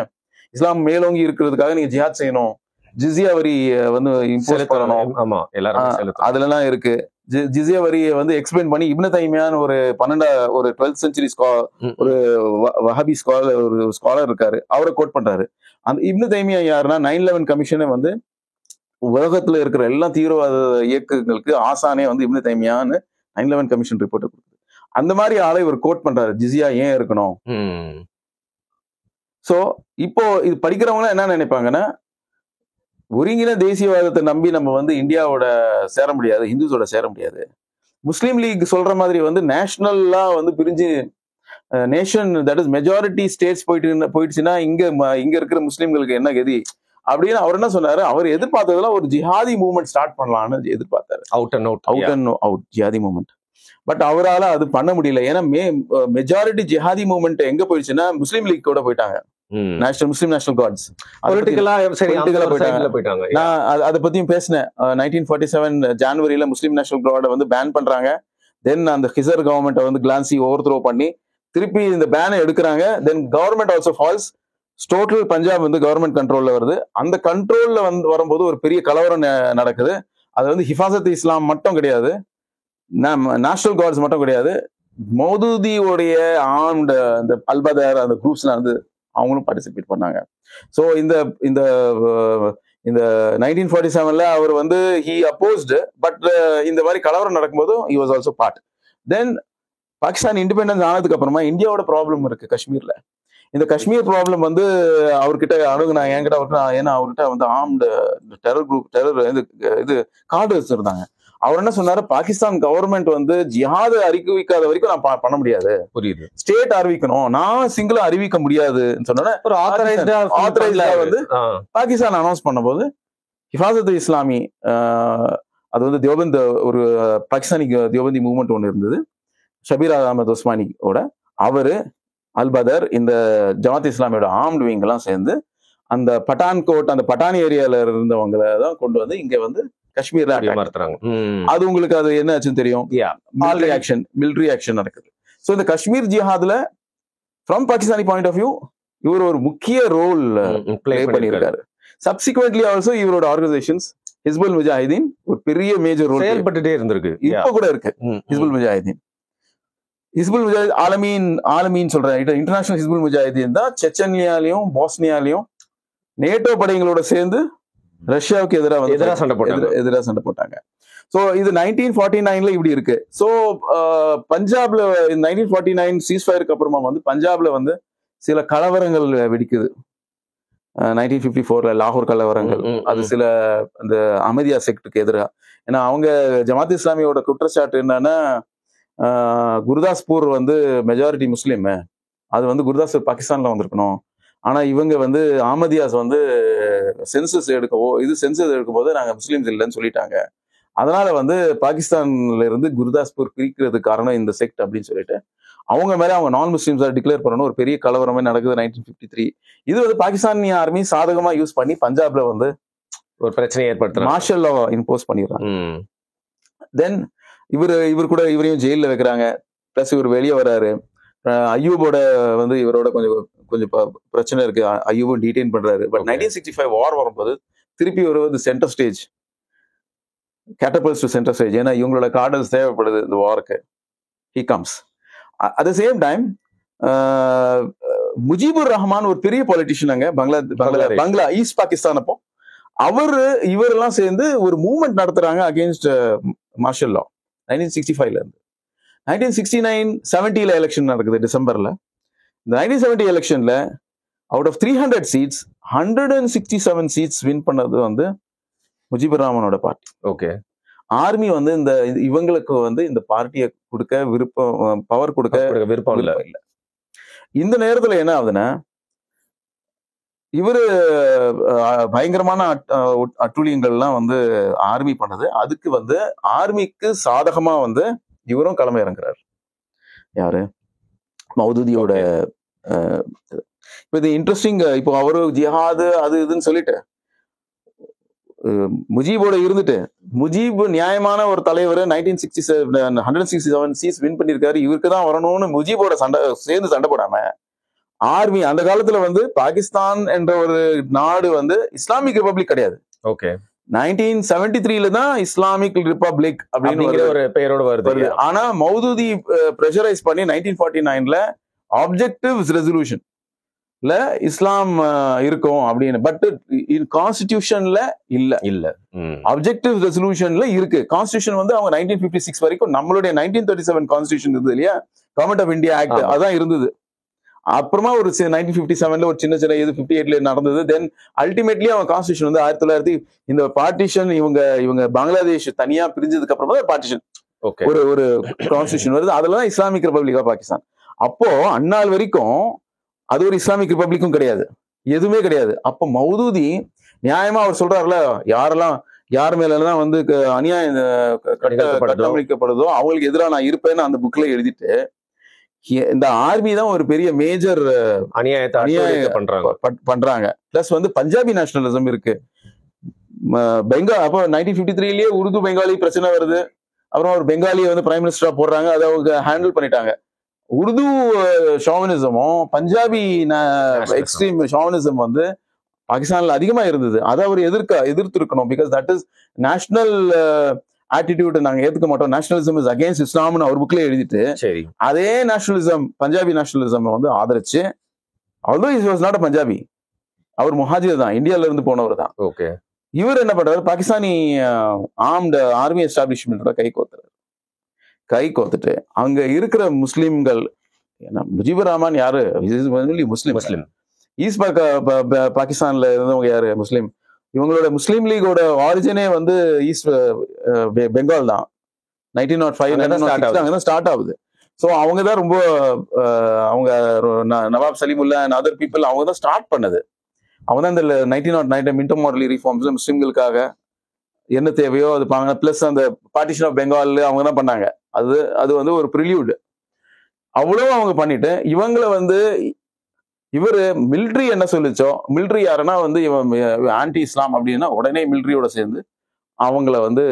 இஸ்லாம் மேலோங்கி இருக்கிறதுக்காக நீங்க ஜிஹாத் செய்யணும், ஜிஸியா வரி வந்து இம்போஸ் பண்ணணும், அதுலலாம் இருக்கு. ஜிஸியா வரியை வந்து எக்ஸ்பிளைன் பண்ணி இப்னு தைமியான்னு ஒரு 12th century ஒரு வஹாபி ஸ்காலர் இருக்காரு, அவரை கோட் பண்றாரு. அந்த இப்னு தைமியா யாருன்னா 9/11 கமிஷனை வந்து உலகத்துல இருக்கிற எல்லா தீவிரவாத இயக்கங்களுக்கு ஆசானே வந்து இப்னு தைமியான்னு 9/11 கமிஷன் ரிப்போர்ட் கொடுக்குது. அந்த மாதிரி ஆளை இவர் கோட் பண்றாரு, ஜிஸியா ஏன் இருக்கணும். சோ இப்போ இது படிக்கிறவங்க என்ன நினைப்பாங்கன்னா, ஒருங்கின தேசியவாதத்தை நம்பி நம்ம வந்து இந்தியாவோட சேர முடியாது, ஹிந்துஸோட சேர முடியாது. முஸ்லீம் லீக் சொல்ற மாதிரி வந்து நேஷனல்லா வந்து பிரிஞ்சு nation that is majority states போயிடுச்சுன்னா இங்க இருக்கிற முஸ்லீம்களுக்கு என்ன கதி அப்படின்னு அவர் என்ன சொன்னாரு, அவர் எதிர்பார்த்ததுல ஒரு ஜிஹாதி மூவ்மெண்ட் ஸ்டார்ட் பண்ணலாம்னு எதிர்பார்த்தாரு. அவுட் அண்ட் அவுட் ஜிஹாதி மூவ்மெண்ட். பட் அவரால் அது பண்ண முடியல. ஏன்னா மெஜாரிட்டி ஜிஹாதி மூவ்மெண்ட் எங்க போயிடுச்சுன்னா முஸ்லீம் லீக் கூட போயிட்டாங்க. முஸ்லீம் நேஷனல் கார்ட்ஸ் போயிட்டாங்க. நான் அதை பத்தியும் பேசினேன். 1947 ஜனவரியில முஸ்லீம் நேஷனல் கார்டை வந்து பேன் பண்றாங்க. தென் அந்த ஹிசர் கவர்மெண்ட் வந்து கிளான்சி ஓவர் த்ரோ பண்ணி திருப்பி இந்த பேனை எடுக்கிறாங்க. Then government also falls. Total Punjab வந்து கவர்மெண்ட் கண்ட்ரோல்ல வருது. அந்த கண்ட்ரோல்ல வந்து வரும்போது ஒரு பெரிய கலவரம் நடக்குது. அது வந்து ஹிஃபாசத் இஸ்லாம் மட்டும் கிடையாது, நேஷனல் கார்ட்ஸ் மட்டும் கிடையாது, மௌதூதியோடைய ஆர்ம்டு அந்த அல்பதார் அந்த குரூப்ஸ்லாம் வந்து அவங்களும் பார்ட்டிசிபேட் பண்ணாங்க. ஸோ இந்த 1947ல அவர் வந்து ஹி அப்போஸ்டு. பட் இந்த மாதிரி கலவரம் நடக்கும்போது he was also part. Then Pakistan independence ஆனதுக்கு அப்புறமா இந்தியாவோட ப்ராப்ளம் இருக்கு காஷ்மீர்ல. இந்த காஷ்மீர் ப்ராப்ளம் வந்து அவர்கிட்ட அணுகுனாங்க. ஏன்னா அவர்கிட்ட வந்து ஆர்ம்டு இது கார்டு வச்சிருந்தாங்க. அவர் என்ன சொன்னாரு, பாகிஸ்தான் கவர்மெண்ட் வந்து ஜிஹாத் அறிவிக்காத வரைக்கும் நான் பண்ண முடியாது, புரியுது, ஸ்டேட் அறிவிக்கணும், நான் சிங்கிளா அறிவிக்க முடியாதுன்னு சொன்னோன்னே ஒரு ஆத்தரைஸ்டா வந்து பாகிஸ்தான் அனௌன்ஸ் பண்ணும்போது ஹிஃபாசத் இஸ்லாமி, அது வந்து தியோபந்த், ஒரு பாகிஸ்தானி தியோபந்தி மூவ்மெண்ட் ஒன்று இருந்தது, ஷபீர் அகமது உஸ்மானியோட. அவரு, அல் பதர், இந்த ஜமாத் இஸ்லாமியோட ஆர்ம்டு விங் எல்லாம் சேர்ந்து அந்த பட்டான்கோட், அந்த பட்டான் ஏரியால இருந்தவங்களை தான் கொண்டு வந்து இங்க வந்து காஷ்மீர்ல மறுத்துறாங்க. அது உங்களுக்கு அது என்ன ஆச்சுன்னு தெரியும். மிலிட்டரி ஆக்ஷன் நடக்குது. சோ இந்த காஷ்மீர் ஜிஹாத்ல from Pakistani point of view இவர் ஒரு முக்கிய ரோல் பிளே பண்ணியிருக்காரு. சப்சிக்வெண்ட்லி ஆல்சோ இவரோட ஆர்கனைசேஷன்ஸ் ஹிஸ்புல் முஜாஹிதீன் ஒரு பெரிய மேஜர் ரோல் செயல்பட்டுட்டே இருந்திருக்கு, இப்ப கூட இருக்கு. ஹிஸ்புல் முஜாஹிதீன் ஆலமீன் சொல்றேன், இன்டர்நேஷனல் ஹிஸ்புல் முஜாஹிதீன் தான் செச்சன்யாலையும் பாஸ்னியாலையும் நேட்டோ படைகளோட சேர்ந்து ரஷ்யாவுக்கு எதிராக சண்டை போட்டாங்க. சோ இது 1949ல இப்படி இருக்கு. சோ பஞ்சாப்ல 1949 சீஸ்ஃபயருக்கு அப்புறமா வந்து பஞ்சாப்ல வந்து சில கலவரங்கள் வெடிக்குது. 1954ல லாகூர் கலவரங்கள், அது சில அந்த அஹமதியா செக்டுக்கு எதிராக. ஏன்னா அவங்க ஜமாத் இஸ்லாமியோட குற்றச்சாட்டு என்னன்னா, குருதாஸ்பூர் வந்து மெஜாரிட்டி முஸ்லீம், அது வந்து குருதாஸ்பூர் பாகிஸ்தான்ல வந்திருக்கணும். ஆனா இவங்க வந்து அஹமதியாஸ் வந்து சென்சஸ் எடுக்கும் போது நாங்க முஸ்லீம்ஸ் இல்லைன்னு சொல்லிட்டாங்க. அதனால வந்து பாகிஸ்தான்ல இருந்து குருதாஸ்பூர் பிரிக்கிறதுக்கு காரணம் இந்த செக்ட் அப்படின்னு சொல்லிட்டு அவங்க மேல அவங்க நான் முஸ்லிம்ஸா டிக்ளேர் பண்ணணும். ஒரு பெரிய கலவரமே நடக்குது 1953. இது வந்து பாகிஸ்தானிய ஆர்மி சாதகமா யூஸ் பண்ணி பஞ்சாப்ல வந்து ஒரு பிரச்சனை ஏற்படுத்த மார்ஷல் லா இம்போஸ் பண்ணிடுறாங்க. தென் இவரையும் ஜெயில வைக்கிறாங்க. பிளஸ் இவர் வெளியே வர்றாரு. அய்யூபோட வந்து இவரோட கொஞ்சம் பிரச்சனை இருக்கு. அய்யூபும் டீடைன் பண்றாரு. பட் 1965 வார் வரும்போது திருப்பி ஒரு வந்து centre stage, catapults to centre stage. ஏன்னா இவங்களோட கார்டர்ஸ் தேவைப்படுது இந்த வாருக்கு. He comes at the same time. Mujibur Rahman ஒரு பெரிய பொலிட்டிஷியன் அங்க பங்களா ஈஸ்ட் பாகிஸ்தான். அப்போ இவரெல்லாம் சேர்ந்து ஒரு மூவ்மெண்ட் நடத்துறாங்க அகேன்ஸ்ட் மார்ஷல் லா 1965ல இருந்து. 1969-70 எலெக்ஷன் நடக்குது டிசம்பர்ல. இந்த 1970 எலெக்ஷன்ல out of 300 seats 167 seats win பண்ணது வந்து முஜிபுர் ரஹ்மானோட பார்ட்டி. ஓகே. ஆர்மி வந்து இவங்களுக்கு வந்து இந்த பார்ட்டியை கொடுக்க பவர் கொடுக்க விருப்பம் இல்லை. இந்த நேரத்துல என்ன ஆகுதுன்னா, இவரு பயங்கரமான அட்டூழியங்கள்லாம் வந்து ஆர்மி பண்ணது. அதுக்கு வந்து ஆர்மிக்கு சாதகமா வந்து இவரும் கிளம்ப இறங்குறாரு. யாரு? மௌதூதியோட. இது இன்ட்ரெஸ்டிங். இப்போ அவரு ஜிஹாது அது இதுன்னு சொல்லிட்டு முஜீபோட இருந்துட்டு, முஜீப் நியாயமான ஒரு தலைவர் 167 சீட்ஸ் வின் பண்ணிருக்காரு, இவருக்கு தான் வரணும்னு முஜீபோட சேர்ந்து சண்டை போடாம ஆர்மி அந்த காலத்துல வந்து பாகிஸ்தான் என்ற ஒரு நாடு வந்து இஸ்லாமிக் ரிபப்ளிக் கிடையாது. ஓகே. 1973ல தான் இஸ்லாமிக் ரிபப்ளிக் அப்படின்னு ஒரு பெயரோட வருது. ஆனா மௌதூதி பிரஷரைஸ் பண்ணி 1949ல ஆப்ஜெக்டிவ்ஸ் ரெசல்யூஷன் இஸ்லாம் இருக்கும் அப்படின்னு. பட் கான்ஸ்டிடியூஷன்ல இல்ல. அப்ஜெக்டிவ் ரெசல்யூஷன்ல இருக்கு. கான்ஸ்டிடியூஷன் வந்து அவங்க 1956 வரைக்கும் நம்மளுடைய 1937 கான்ஸ்டிடியூஷன் இருந்தது இல்லையா, கவர்மெண்ட் ஆஃப் இந்தியா ஆக்ட், அதான் இருந்தது. அப்புறமா ஒரு 1957ல ஒரு சின்ன 58ல நடந்தது. தென் அல்டிமேட்லி அவங்க கான்ஸ்டிடியூஷன் வந்து 1900 இந்த பார்ட்டிஷன் இவங்க பங்களாதேஷ் தனியா பிரிஞ்சதுக்கு அப்புறமா பார்ட்டிஷன் ஒரு கான்ஸ்டிடியூஷன் வருது. அதெல்லாம் இஸ்லாமிக் ரிபப்ளிக் ஆஃப் பாகிஸ்தான். அப்போ அந்நாள் வரைக்கும் அது ஒரு இஸ்லாமிக் ரிபப்ளிக்கும் கிடையாது, எதுவுமே கிடையாது. அப்ப மௌதூதி நியாயமா அவர் சொல்றாருல, யார் மேலாம் வந்து அநியாயம் கட்டமைக்கப்படுதோ அவங்களுக்கு எதிராக நான் இருப்பேன்னு அந்த புக்ல எழுதிட்டு, இந்த ஆர்மி தான் ஒரு பெரிய மேஜர் அநியாயத்தை பண்றாங்க. பிளஸ் வந்து பஞ்சாபி நேஷனலிசம் இருக்கு. அப்போ 1953லயே உருது பெங்காலி பிரச்சனை வருது. அப்புறம் ஒரு பெங்காலியை வந்து பிரைம் மினிஸ்டரா போடுறாங்க, அதை அவங்க ஹேண்டில் பண்ணிட்டாங்க. உருது ஷாவனிசமும் பஞ்சாபி எக்ஸ்ட்ரீம் ஷாவனிசம் வந்து பாகிஸ்தான்ல அதிகமா இருந்தது. அதை அவர் எதிர்த்து இருக்கணும். Because that is national attitude, நாங்க ஏத்துக்க மாட்டோம், நேஷனலிசம் இஸ் அகேன்ஸ்ட் இஸ்லாம்னு அவர் புக்ல எழுதிட்டு, அதே நேஷனலிசம் பஞ்சாபி நேஷனலிசம் வந்து ஆதரிச்சு, although he was not a Punjabi, அவர் முஹாஜிர் தான், இந்தியால இருந்து போனவர் தான். ஓகே. இவர் என்ன பண்றாரு, பாகிஸ்தானி ஆர்ம்டு ஆர்மி எஸ்டாப்ளிஷ்மெண்ட் கை கோத்துட்டு அங்க இருக்கிற முஸ்லிம்கள், முஜிபுர் ரஹ்மான் யாரு, முஸ்லிம் ஈஸ்ட் பாகிஸ்தான்ல இருந்தவங்க யாரு, முஸ்லிம். இவங்களோட முஸ்லீம் லீகோட ஆரிஜினே வந்து ஈஸ்ட் பெங்கால் தான். 1905 ஸ்டார்ட் ஆகுது. ஸோ அவங்க தான் ரொம்ப அவங்க நவாப் சலீமுல்லா அண்ட் அதர் பீப்புள் அவங்க தான் ஸ்டார்ட் பண்ணது. அவங்க தான் இந்த 1909 மின்டோ மார்லி ரிஃபார்ம்ஸ்ல முஸ்லிம்களுக்காக என்ன தேவையோ அது பாங்க. பிளஸ் அந்த பார்ட்டிஷன் ஆஃப் பெங்கால் அவங்க தான் பண்ணாங்க. அது வந்து ஒரு ப்ரிலியூட். அவ்வளவு அவங்க பண்ணிட்டு இவங்களை வந்து இவரு மிலிட்ரி என்ன சொல்லிச்சோ, மிலிட்ரி யாருன்னா வந்து இவன் ஆன்டி இஸ்லாம் அப்படின்னா உடனே மிலிட்ரியோட சேர்ந்து அவங்கள வந்து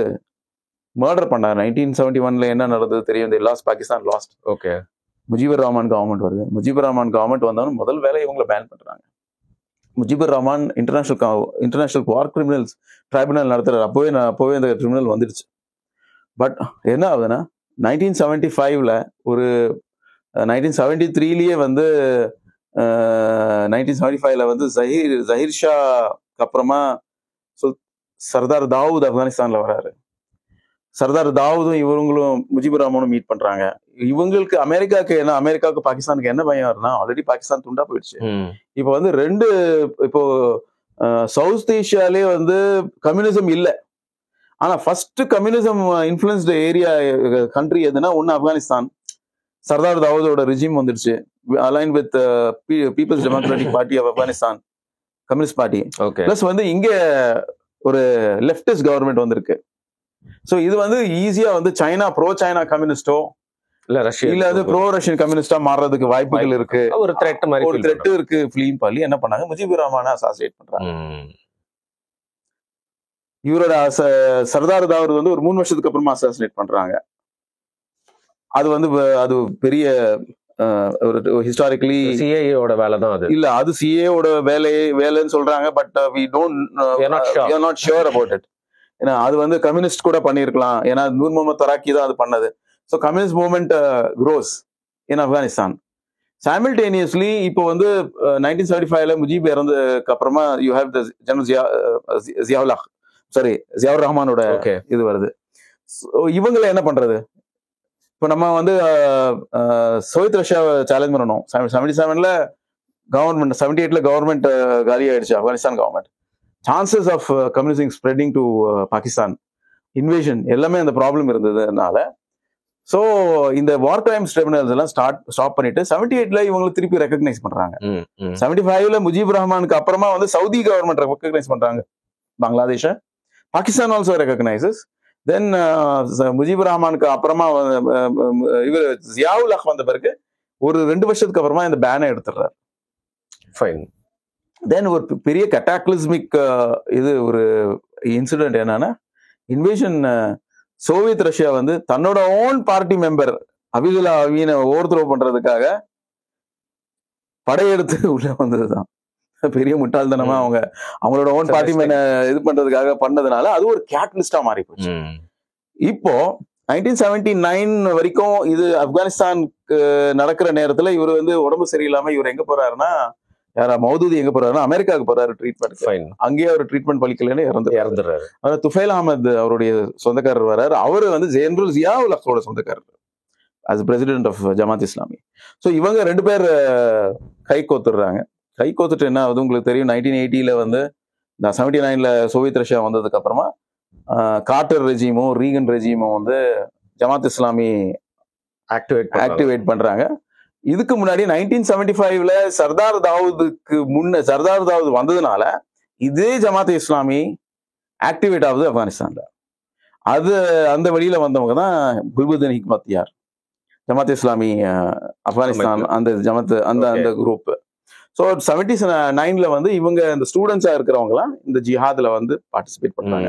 மர்டர் பண்ணார். 1971 என்ன நடந்தது தெரியும். Pakistan last. Okay. Mujibur Rahman government வருது. முஜிபுர் ரஹ்மான் கவர்மெண்ட் வந்தாலும் முதல் வேலை இவங்களை பேன் பண்றாங்க. முஜிபுர் ரஹ்மான் இன்டர்நேஷனல் வார் கிரிமினல்ஸ் ட்ரைபுனல் நடத்துறாரு. அப்போவே இந்த ட்ரிபியூனல் வந்துடுச்சு. பட் என்ன ஆகுதுன்னா 1975ல ஒரு 1973லயே வந்து 1975ல வந்து ஜஹீர் ஷாக்கு அப்புறமா சர்தார் தாவூத் ஆப்கானிஸ்தான்ல வராரு. சர்தார் தாவூதும் இவங்களும் முஜிபுர் ரஹ்மானும் மீட் பண்றாங்க. இவங்களுக்கு அமெரிக்காவுக்கு பாகிஸ்தானுக்கு என்ன பயம் வரும்னா, ஆல்ரெடி பாகிஸ்தான் துண்டா போயிடுச்சு. இப்போ வந்து இப்போ சவுத் ஏஷியாலே வந்து கம்யூனிசம் இல்லை. ஆனா first communism influenced area country எதுனா ஒன்னு ஆப்கானிஸ்தான். சர்தார் தாவூதோட ரிஜிம் வந்துடுச்சு. Align with people's democratic party of Afghanistan, communist party. Plus வந்து இங்க ஒரு லெப்டிஸ்ட் கவர்மெண்ட் வந்திருக்கு. சோ இது வந்து ஈஸியா வந்து ப்ரோ சைனா கம்யூனிஸ்டோ இல்ல வந்து ப்ரோ ரஷ்யன் கம்யூனிஸ்டா மாறுறதுக்கு வாய்ப்புகள் இருக்கு. ஒரு த்ரெட் இருக்கு. ஃபிலிம் பண்ணி என்ன பண்ணாங்க, முஜிபுர் ரஹ்மானை அசாசினேட் பண்றாங்க. இவரோட சர்தார் தாவூத் வந்து ஒரு 3 வருஷத்துக்கு அப்புறமா அசாசினேட் பண்றாங்க. அது வந்து அது பெரிய ஒரு ஹிஸ்டாரிக்கலி சிஏஏவோட வேலை தான் அது. இல்ல, அது சிஏஓட வேலைன்னு சொல்றாங்க. But we are not sure about it. ஏன்னா அது வந்து கம்யூனிஸ்ட் கூட பண்ணிருக்கலாம். ஏன்னா நூர் முகமது தராக்கி தான் அது பண்ணது. ஸோ கம்யூனிஸ்ட் மூவ்மெண்ட் க்ரோஸ் இன் ஆப்கானிஸ்தான். சைமல்டேனியஸ்லி இப்போ வந்து 1975ல முஜீப் இறந்ததுக்கு அப்புறமா you have the general Ziaur ரஹ்மானோட இது வருது. இவங்களை என்ன பண்றது? இப்போ நம்ம வந்து சோவியத் ரஷ்யாவை சேலஞ்ச் பண்ணணும். 77ல கவர்மெண்ட், 78ல கவர்மெண்ட் காலி ஆயிடுச்சு Afghanistan government. Chances of communism spreading to Pakistan, invasion எல்லாமே அந்த ப்ராப்ளம் இருந்ததுனால ஸோ இந்த வார் கிரைம்ஸ் ட்ரிபியூனல்ஸ் எல்லாம் ஸ்டாப் பண்ணிட்டு 78ல இவங்களுக்கு திருப்பி ரெகக்னைஸ் பண்றாங்க. 75ல முஜிபுர் ரஹ்மானுக்கு அப்புறமா வந்து சவுதி கவர்மெண்ட் ரெகக்னைஸ் பண்றாங்க பங்களாதேஷ. Pakistan also recognises. தென் முஜிபுர் ரஹ்மானுக்கு அப்புறமா இவர் ஜியாவுல் ஹக் வந்த பிறகு ஒரு 2 வருஷத்துக்கு அப்புறமா இந்த பேனை எடுத்துடுறாரு. ஃபைன். தென் ஒரு பெரிய கட்டாக்லிஸ்மிக் இது ஒரு இன்சிடென்ட் என்னன்னா, இன்வேஷன் சோவியத் ரஷ்யா வந்து தன்னோட ஓன் பார்ட்டி மெம்பர் அபிதுல்லா அவீனை ஓவர்த்ரோ பண்றதுக்காக படையெடுத்து உள்ள வந்ததுதான். பெரிய முட்டாள்தனமா அவங்களோட ஓன் பார்ட்டி மேனை இது பண்றதுக்காக பண்ணதுனால அது ஒரு கேட்டலிஸ்டா மாறி போச்சு. இப்போ 1979 வரைக்கும் இது ஆப்கானிஸ்தானுக்கு நடக்கிற நேரத்துல இவர் வந்து உடம்பு சரியில்லாம இவர் எங்க போறாருன்னா, மௌதூதி எங்க போறாருன்னா அமெரிக்காவுக்கு போறாரு ட்ரீட்மெண்ட். அங்கேயே அவர் ட்ரீட்மெண்ட் பலிக்கலன்னு இறந்துடுறாரு. அதாவது துஃபைல் அஹமத் அவருடைய சொந்தக்காரர் வர்றாரு. அவரு வந்து ஜெனரல் ஜியாவுல் ஹக்கோட சொந்தக்காரர் as president of Jamaat Islami. So இவங்க 2 பேர் கை கோத்துடுறாங்க. கை கோத்துட்டு என்ன ஆகுது உங்களுக்கு தெரியும். 1980ல வந்து 79ல சோவியத் ரஷ்யா வந்ததுக்கு அப்புறமா கார்ட்டர் ரெஜிமும் ரீகன் ரெஜிமும் வந்து ஜமாத் இஸ்லாமி ஆக்டிவேட் பண்றாங்க. இதுக்கு முன்னாடி 1975ல சர்தார் தாவூத் வந்ததுனால இதே ஜமாத் இஸ்லாமி ஆக்டிவேட் ஆகுது ஆப்கானிஸ்தான்ல. அந்த வழியில வந்தவங்க தான் குல்புதீன் ஹிக்மத்தியார், ஜமாத் இஸ்லாமி ஆப்கானிஸ்தான் அந்த ஜமாத் அந்த குரூப். ஸோ 79ல வந்து இவங்க இந்த ஸ்டூடெண்ட்ஸா இருக்கிறவங்கலாம் இந்த ஜிஹாத்ல வந்து பார்ட்டிசிபேட் பண்றாங்க.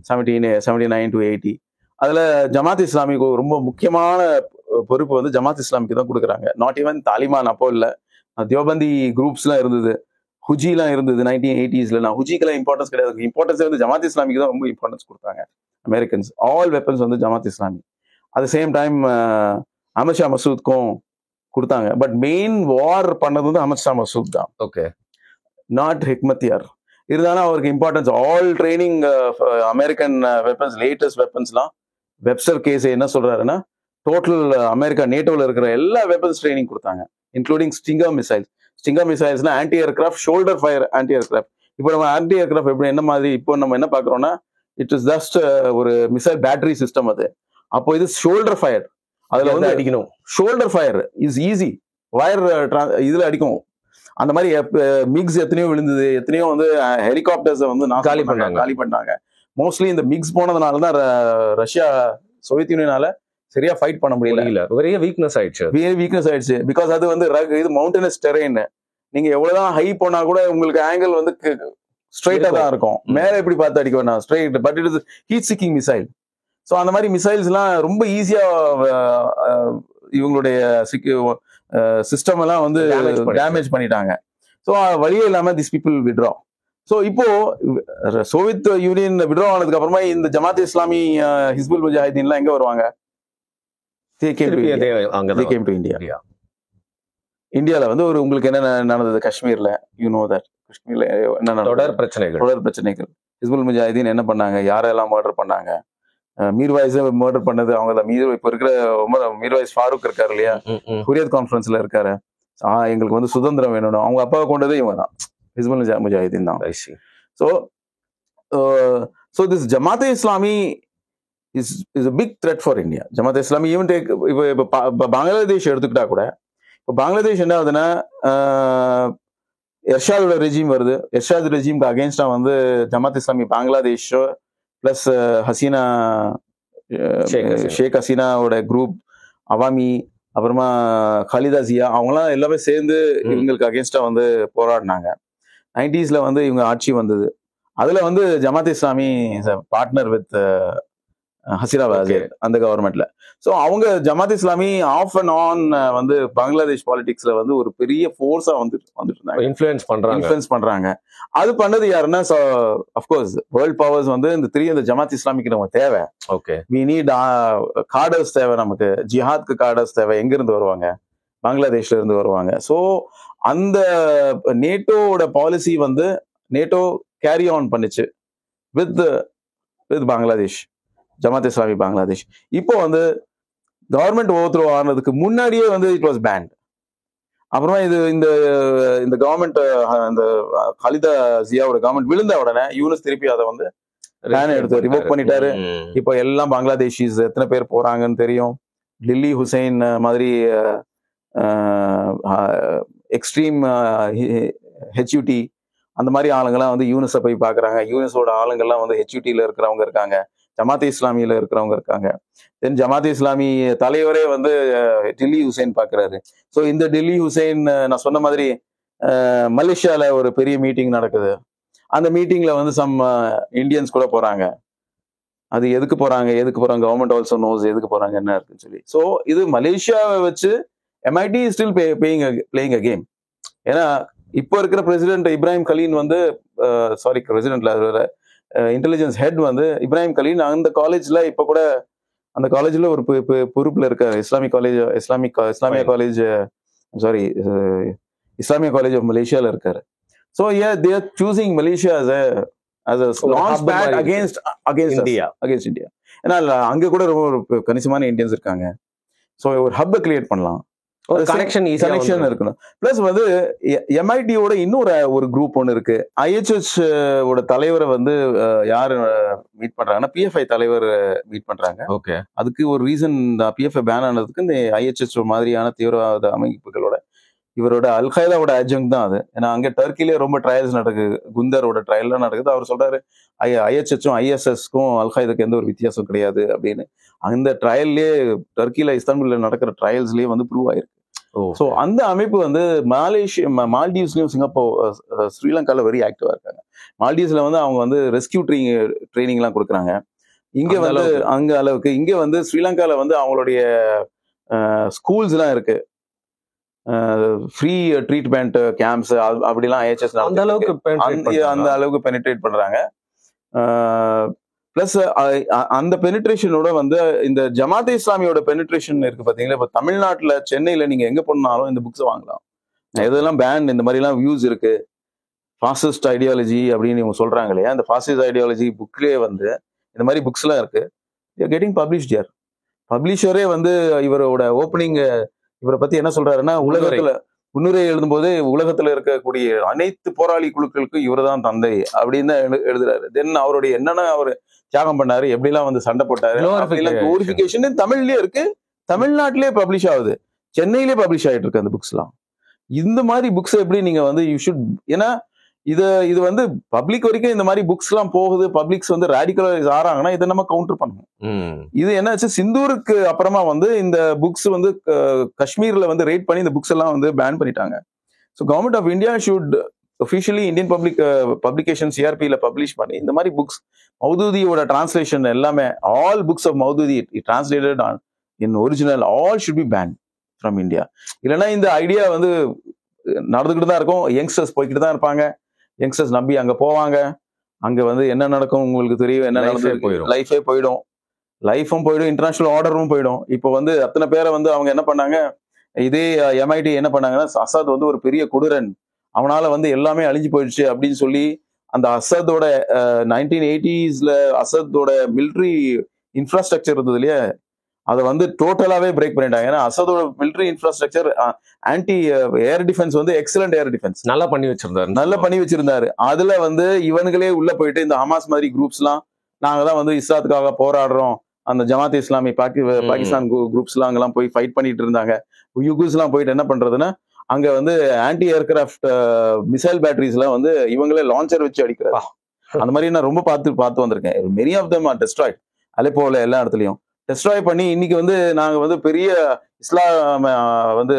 79 to 80 அதுல ஜமாத் இஸ்லாமிக்கு ரொம்ப முக்கியமான பொறுப்பு வந்து ஜமாத் இஸ்லாமிக்கு தான் கொடுக்குறாங்க. நாட் ஈவன் தாலிபான் அப்போ இல்ல, தியோபந்தி குரூப்ஸ் எல்லாம் இருந்தது, ஹுஜி எல்லாம் இருந்தது 1980ஸ்ல. ஹுஜிக்கெல்லாம் இம்பார்ட்டன்ஸ் கிடையாது. இம்பார்ட்டன்ஸ் வந்து ஜமாத் இஸ்லாமிக்கு தான் ரொம்ப இம்பார்ட்டன்ஸ் கொடுத்தாங்க அமெரிக்கன்ஸ். ஆல் வெப்பன்ஸ் வந்து Jamaat Islami. At the same time Ahmad Shah மசூத்க்கும் கொடுத்தாங்க. பட் மெயின் வார் பண்ணது வந்து அஹமத் ஷா மசூத் தான். Okay, not Hekmatyar. இருந்தாலும் அவருக்கு importance all training American weapons, latest வெப்பன்ஸ்லாம். வெப்ஸ்டர் கேஸ் என்ன சொல்றாருன்னா, டோட்டல் அமெரிக்கா நேட்டோவில் இருக்கிற எல்லா வெப்பன்ஸ் ட்ரைனிங் கொடுத்தாங்க, இன்க்ளூடிங் ஸ்டிங்கர் மிசைல்ஸ். ஸ்டிங்கர் மிசைல்ஸ்னா anti aircraft, shoulder fire anti aircraft. இப்போ நம்ம ஆன்டி ஏர்கிராஃப்ட் எப்படி என்ன மாதிரி இப்போ நம்ம என்ன பார்க்குறோம்னா, இட் இஸ் ஜஸ்ட் ஒரு மிசைல் பேட்டரி சிஸ்டம் அது. அப்போ இது ஷோல்டர் ஃபயர். அதுல வந்து அடிக்கணும். Shoulder fire is easy, wire இதுல அடிக்கும். அந்த மாதிரி மிக்ஸ் எத்தனையோ விழுந்தது, எத்தனையோ வந்து ஹெலிகாப்டர்ஸை வந்து காலி பண்ணாங்க. மோஸ்ட்லி இந்த மிக்ஸ் போனதுனால தான் ரஷ்யா சோவியத் யூனியனால சரியா ஃபைட் பண்ண முடியல. பெரிய வீக்னஸ் ஆயிடுச்சு. பிகாஸ் அது வந்து இது மவுண்டனஸ் டெரெயின். நீங்க எவ்வளவுதான் ஹை போனா கூட உங்களுக்கு ஆங்கிள் வந்து ஸ்ட்ரைட்டா தான் இருக்கும். மேல எப்படி பார்த்து அடிக்க வேண்டாம், straight. But it is heat seeking missile. So அந்த மாதிரி மிசைல்ஸ் எல்லாம் ரொம்ப ஈஸியா இவங்களுடைய சிஸ்டம் எல்லாம் வந்து டேமேஜ் பண்ணிட்டாங்க. ஸோ வழியே இல்லாம திஸ் பீப்புள் விட்ரா. ஸோ இப்போ சோவியத் யூனியன் விட்ரா ஆனதுக்கு அப்புறமா இந்த ஜமாத் இஸ்லாமி, ஹிஸ்புல் முஜாஹிதீன்லாம் எங்க வருவாங்க? இந்தியால வந்து உங்களுக்கு என்ன நடந்தது காஷ்மீர்ல? You know that. காஷ்மீர்ல என்ன தொடர் பிரச்சனைகள். ஹிஸ்புல் முஜாஹிதீன் என்ன பண்ணாங்க? யாரெல்லாம் மர்டர் பண்ணாங்க? மீர்வாய்ஸ் மர்டர் பண்ணது அவங்க தான். இப்ப இருக்கிற மீர்வாய்ஸ் ஃபாரூக் இருக்காரு இல்லையா, ஹுரியத் கான்ஃபரன்ஸ்ல இருக்காரு. எங்களுக்கு வந்து சுதந்திரம் வேணும், அவங்க அப்பாவை கொண்டதே இவங்க தான், ஹிஸ்புல் முஜாஹிதீன் தான். So this Jamaat Islami is a big threat for India. Jamaat Islami even take இப்போ பங்களாதேஷ் எடுத்துக்கிட்டா கூட, இப்போ பங்களாதேஷ் என்ன ஆகுதுன்னா, எர்ஷாதோட ரெஜிம் வருது. எர்ஷாத் ரெஜிம்க்கு அகேன்ஸ்டா வந்து ஜமாத் இஸ்லாமி பங்களாதேஷ் பிளஸ் ஹசீனா, ஷேக் ஹசீனாவோட குரூப், அவாமி, அப்புறமா கலிதா ஜியா, அவங்கலாம் எல்லாமே சேர்ந்து இவங்களுக்கு அகேன்ஸ்டா வந்து போராடினாங்க. 90s வந்து இவங்க ஆட்சி வந்தது. அதுல வந்து ஜமாத் இஸ்லாமி பார்ட்னர் வித் ஹசீனா வாஜேத் அந்த கவர்மெண்ட்ல. ஸோ அவங்க ஜமாத் இஸ்லாமி ஆஃப் அண்ட் ஆன் வந்து பங்களாதேஷ் பாலிடிக்ஸ்ல வந்து ஒரு பெரிய ஃபோர்ஸா வந்துட்டு இருந்தாங்க, இன்ஃப்ளூயன்ஸ் பண்றாங்க. அது பண்ணது யாருன்னா, அஃப்கோர்ஸ் வேர்ல்ட் பவர்ஸ் வந்து இந்த ஜமாத் இஸ்லாமிக்கு நம்ம தேவை. ஓகே, வி நீட் கார்டர்ஸ் தேவை, நமக்கு ஜிஹாத்க்கு கார்டர்ஸ் தேவை. எங்க இருந்து வருவாங்க? பங்களாதேஷ்ல இருந்து வருவாங்க. ஸோ அந்த நேட்டோட பாலிசி வந்து நேட்டோ கேரி ஆன் பண்ணுச்சு வித் பங்களாதேஷ், ஜமாத் இஸ்லாமி பங்களாதேஷ். இப்போ வந்து கவர்மெண்ட் ஓவர்த்ரோ ஆனதுக்கு முன்னாடியே வந்து இட் வாஸ் பேண்ட். அப்புறமா இந்த கவர்மெண்ட், இந்த கலிதா ஜியாவோட கவர்மெண்ட் விழுந்த உடனே யூனுஸ் திருப்பி அதை வந்து பேன் எடுத்து ரிவோக் பண்ணிட்டாரு. இப்போ எல்லாம் பங்களாதேஷிஸ் எத்தனை பேர் போறாங்கன்னு தெரியும். லில்லி ஹுசைன் மாதிரி எக்ஸ்ட்ரீம் ஹெச்யூடி அந்த மாதிரி ஆளுங்கெல்லாம் வந்து யூனிஸை போய் பாக்குறாங்க. யூனிஸோட ஆளுங்கெல்லாம் வந்து ஹெச்யூடியில இருக்கிறவங்க இருக்காங்க, ஜமாத் இஸ்லாமியில இருக்கிறவங்க இருக்காங்க. தென் ஜமாத் இஸ்லாமி தலைவரே வந்து டில்லி ஹுசைன் பாக்குறாரு. ஸோ இந்த டில்லி ஹுசைன், நான் சொன்ன மாதிரி மலேசியால ஒரு பெரிய மீட்டிங் நடக்குது. அந்த மீட்டிங்ல வந்து சம் இந்தியன்ஸ் கூட போறாங்க. அது எதுக்கு போறாங்க கவர்மெண்ட் ஆல்சோ நோஸ் எதுக்கு போறாங்க என்ன இருக்குன்னு சொல்லி. ஸோ இது மலேசியாவை வச்சு MIT still playing a game. ஏன்னா இப்போ இருக்கிற பிரசிடென்ட் இப்ராஹிம் கலீன் வந்து பிரசிடென்ட்ல இன்டெலிஜென்ஸ் ஹெட் வந்து இப்ராஹிம் கலீன் அந்த காலேஜ்ல இப்ப கூட அந்த காலேஜ்ல ஒரு பொறுப்புல இருக்காரு. இஸ்லாமிய காலேஜ் ஆஃப் மலேசியால இருக்காரு. So they are choosing Malaysia as a launch pad against India. ஏன்னா அங்க கூட ரொம்ப ஒரு கணிசமான இந்தியன்ஸ் இருக்காங்க. ஸோ ஒரு ஹப்பை கிரியேட் பண்ணலாம், கனெக்ஷன் இருக்கணும். பிளஸ் வந்து MIT-யோட இன்னொரு ஒரு குரூப் ஒன்று இருக்கு. IHH ஓட தலைவரை வந்து யாரு மீட் பண்றாங்கன்னா, PFI தலைவர் மீட் பண்றாங்க. ஓகே, அதுக்கு ஒரு ரீசன், இந்த PFI பேன் ஆனதுக்கு இந்த IHH மாதிரியான தீவிரவாத அமைப்புகளோட இவரோட அல்கைதாவோட அட்ஜங்க் தான் அது. ஏன்னா அங்க டர்க்கிலே ரொம்ப ட்ரையல்ஸ் நடக்குது, குந்தரோட ட்ரையல்லாம் நடக்குது. அவர் சொல்றாரு IHH-ம் ISS-க்கும் அல்கைதாக்கு எந்த ஒரு வித்தியாசம் கிடையாது அப்படின்னு. அந்த ட்ரையல்லே டர்க்கில இஸ்தான்புல்ல நடக்கிற ட்ரையல்ஸ்லயே வந்து ப்ரூவ் ஆயிருக்கு. ஸோ அந்த அமைப்பு வந்து மால்டீவ்ஸ்லயும் ஸ்ரீலங்கால வெரி ஆக்டிவா இருக்காங்க. மால்டீவ்ஸ்ல வந்து அவங்க வந்து ரெஸ்கியூ ட்ரைனிங் எல்லாம் கொடுக்குறாங்க. இங்க வந்து அங்க அளவுக்கு இங்க வந்து ஸ்ரீலங்கால வந்து அவங்களுடைய ஸ்கூல்ஸ் எல்லாம் இருக்கு, ஃப்ரீ ட்ரீட்மெண்ட் கேம்ப்ஸ் அப்படிலாம் IHS அந்த அளவுக்கு பெனிட்ரேட் பண்றாங்க. பிளஸ் அந்த பெனிட்ரேஷனோட வந்து இந்த ஜமாத் இஸ்லாமியோட பெனிட்ரேஷன் இருக்கு பாத்தீங்களா. இப்ப தமிழ்நாட்டுல சென்னையில நீங்க எங்க போனாலும் இந்த புக்ஸ் வாங்கலாம். இதெல்லாம் பேன், இந்த மாதிரி எல்லாம் வியூஸ் இருக்கு. ஃபாசிஸ்ட் ஐடியாலஜி அப்படின்னு இவங்க சொல்றாங்க இல்லையா, அந்த ஃபாசிஸ்ட் ஐடியாலஜி புக்லயே வந்து இந்த மாதிரி புக்ஸ் எல்லாம் இருக்கு. கெட்டிங் பப்ளிஷ்ட் யார் பப்ளிஷரே வந்து இவரோட ஓப்பனிங் இவரை பத்தி என்ன சொல்றாருன்னா, உலகத்துல முன்னுரை எழுதும்போது உலகத்துல இருக்கக்கூடிய அனைத்து போராளி குழுக்களுக்கும் இவர் தான் தந்தை அப்படின்னு தான் எழுதுறாரு. தென் அவருடைய என்னன்னா அவர் தியாகம் பண்ணாரு, எப்படிலாம் வந்து சண்டை போட்டாரு, குளோரிஃபிகேஷன் தமிழ்லயே இருக்கு. தமிழ்நாட்டிலேயே பப்ளிஷ் ஆகுது, சென்னையிலேயே பப்ளிஷ் ஆயிட்டு இருக்கு அந்த புக்ஸ் எல்லாம். இந்த மாதிரி புக்ஸ் எப்படி நீங்க வந்து யூ ஷுட், ஏன்னா இது வந்து பப்ளிக் வரைக்கும் இந்த மாதிரி புக்ஸ் எல்லாம் போகுது, பப்ளிக்ஸ் வந்து ரேடிகலைஸ் ஆறாங்கன்னா இதை நம்ம கவுண்டர் பண்ணணும். இது என்னாச்சு, சிந்தூருக்கு அப்புறமா வந்து இந்த புக்ஸ் வந்து காஷ்மீர்ல வந்து ரேட் பண்ணி இந்த புக்ஸ் எல்லாம் வந்து பேன் பண்ணிட்டாங்க. So government of India should officially Indian publication சிஆர்பியில் பப்ளிஷ் பண்ணி இந்த மாதிரி புக்ஸ், மௌதூதியோட டிரான்ஸ்லேஷன் எல்லாமே, all books of Maududi translated in original all should be ban from India. இல்லைன்னா இந்த ஐடியா வந்து நடந்துகிட்டு தான் இருக்கும், யங்ஸ்டர்ஸ் போய்கிட்டு தான் இருப்பாங்க, யங்ஸ்டர்ஸ் நம்பி அங்க போவாங்க, அங்க வந்து என்ன நடக்கும் உங்களுக்கு தெரியும், என்ன நடந்து லைஃபே போயிடும், லைஃபும் போயிடும், இன்டர்நேஷனல் ஆர்டரும் போயிடும். இப்போ வந்து அத்தனை பேரை வந்து அவங்க என்ன பண்ணாங்க, இதே MIT என்ன பண்ணாங்கன்னா, அசாத் வந்து ஒரு பெரிய கொடூரன், அவனால வந்து எல்லாமே அழிஞ்சு போயிடுச்சு அப்படின்னு சொல்லி அந்த அசாத்தோட 1980s அசாத்தோட மிலிட்ரி இன்ஃப்ராஸ்ட்ரக்சர் இருந்தது இல்லையா, அதை வந்து டோட்டலாவே பிரேக் பண்ணிட்டாங்க. ஏன்னா அசாதோட military infrastructure anti air defence வந்து எக்ஸலண்ட் ஏர் டிஃபென்ஸ் நல்லா பண்ணி வச்சிருந்தாரு. அதுல வந்து இவனுங்களே உள்ள போயிட்டு இந்த ஹமாஸ் மாதிரி குரூப்ஸ் எல்லாம், நாங்க தான் வந்து இஸ்லாத்துக்காக போராடுறோம், அந்த ஜமாத் இஸ்லாமி பாகிஸ்தான் குரூப்ஸ் எல்லாம் அங்கெல்லாம் போய் ஃபைட் பண்ணிட்டு இருந்தாங்க. யுகுஸ் எல்லாம் போயிட்டு என்ன பண்றதுன்னா, அங்க வந்து ஆன்டி ஏர்கிராஃப்ட் மிசைல் பேட்டரிஸ் எல்லாம் வந்து இவங்களே லான்ச்சர் வச்சு அடிக்கிறாங்க. அந்த மாதிரி நான் ரொம்ப பார்த்து வந்திருக்கேன். Many of them are destroyed. அலெப்போல எல்லா இடத்துலயும் டெஸ்ட்ராய் பண்ணி இன்னைக்கு வந்து நாங்க வந்து பெரிய இஸ்லாம் வந்து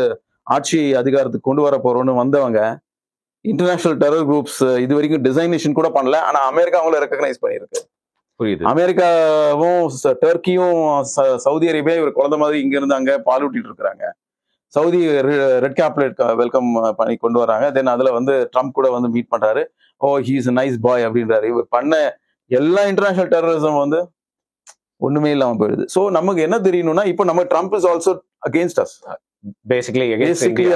ஆட்சி அதிகாரத்துக்கு கொண்டு வர போறோம்னு வந்தவங்க இன்டர்நேஷனல் டெரர் குரூப்ஸ் இது வரைக்கும் டிசைனேஷன் கூட பண்ணல. ஆனா அமெரிக்கா அவங்கள ரெகக்னைஸ் பண்ணியிருக்கு. புரியுது. அமெரிக்காவும் டர்க்கியும் சவுதி அரேபியா இவர் குழந்தை மாதிரி இங்க இருந்து அங்க பால் ஊட்டிட்டு இருக்கிறாங்க. சவுதி ரெட் கேப்லெட் வெல்கம் பண்ணி கொண்டு வராங்க. தென் அதுல வந்து ட்ரம்ப் கூட வந்து மீட் பண்றாரு. ஓ ஹி இஸ் நைஸ் பாய் அப்படின்றாரு. இவர் பண்ண எல்லா இன்டர்நேஷனல் டெரரிசம் வந்து ஒண்ணுமே இல்லாம போயிடுது. சோ நமக்கு என்ன தெரியணும்னா, இப்போ நம்ம Trump is also against as, basically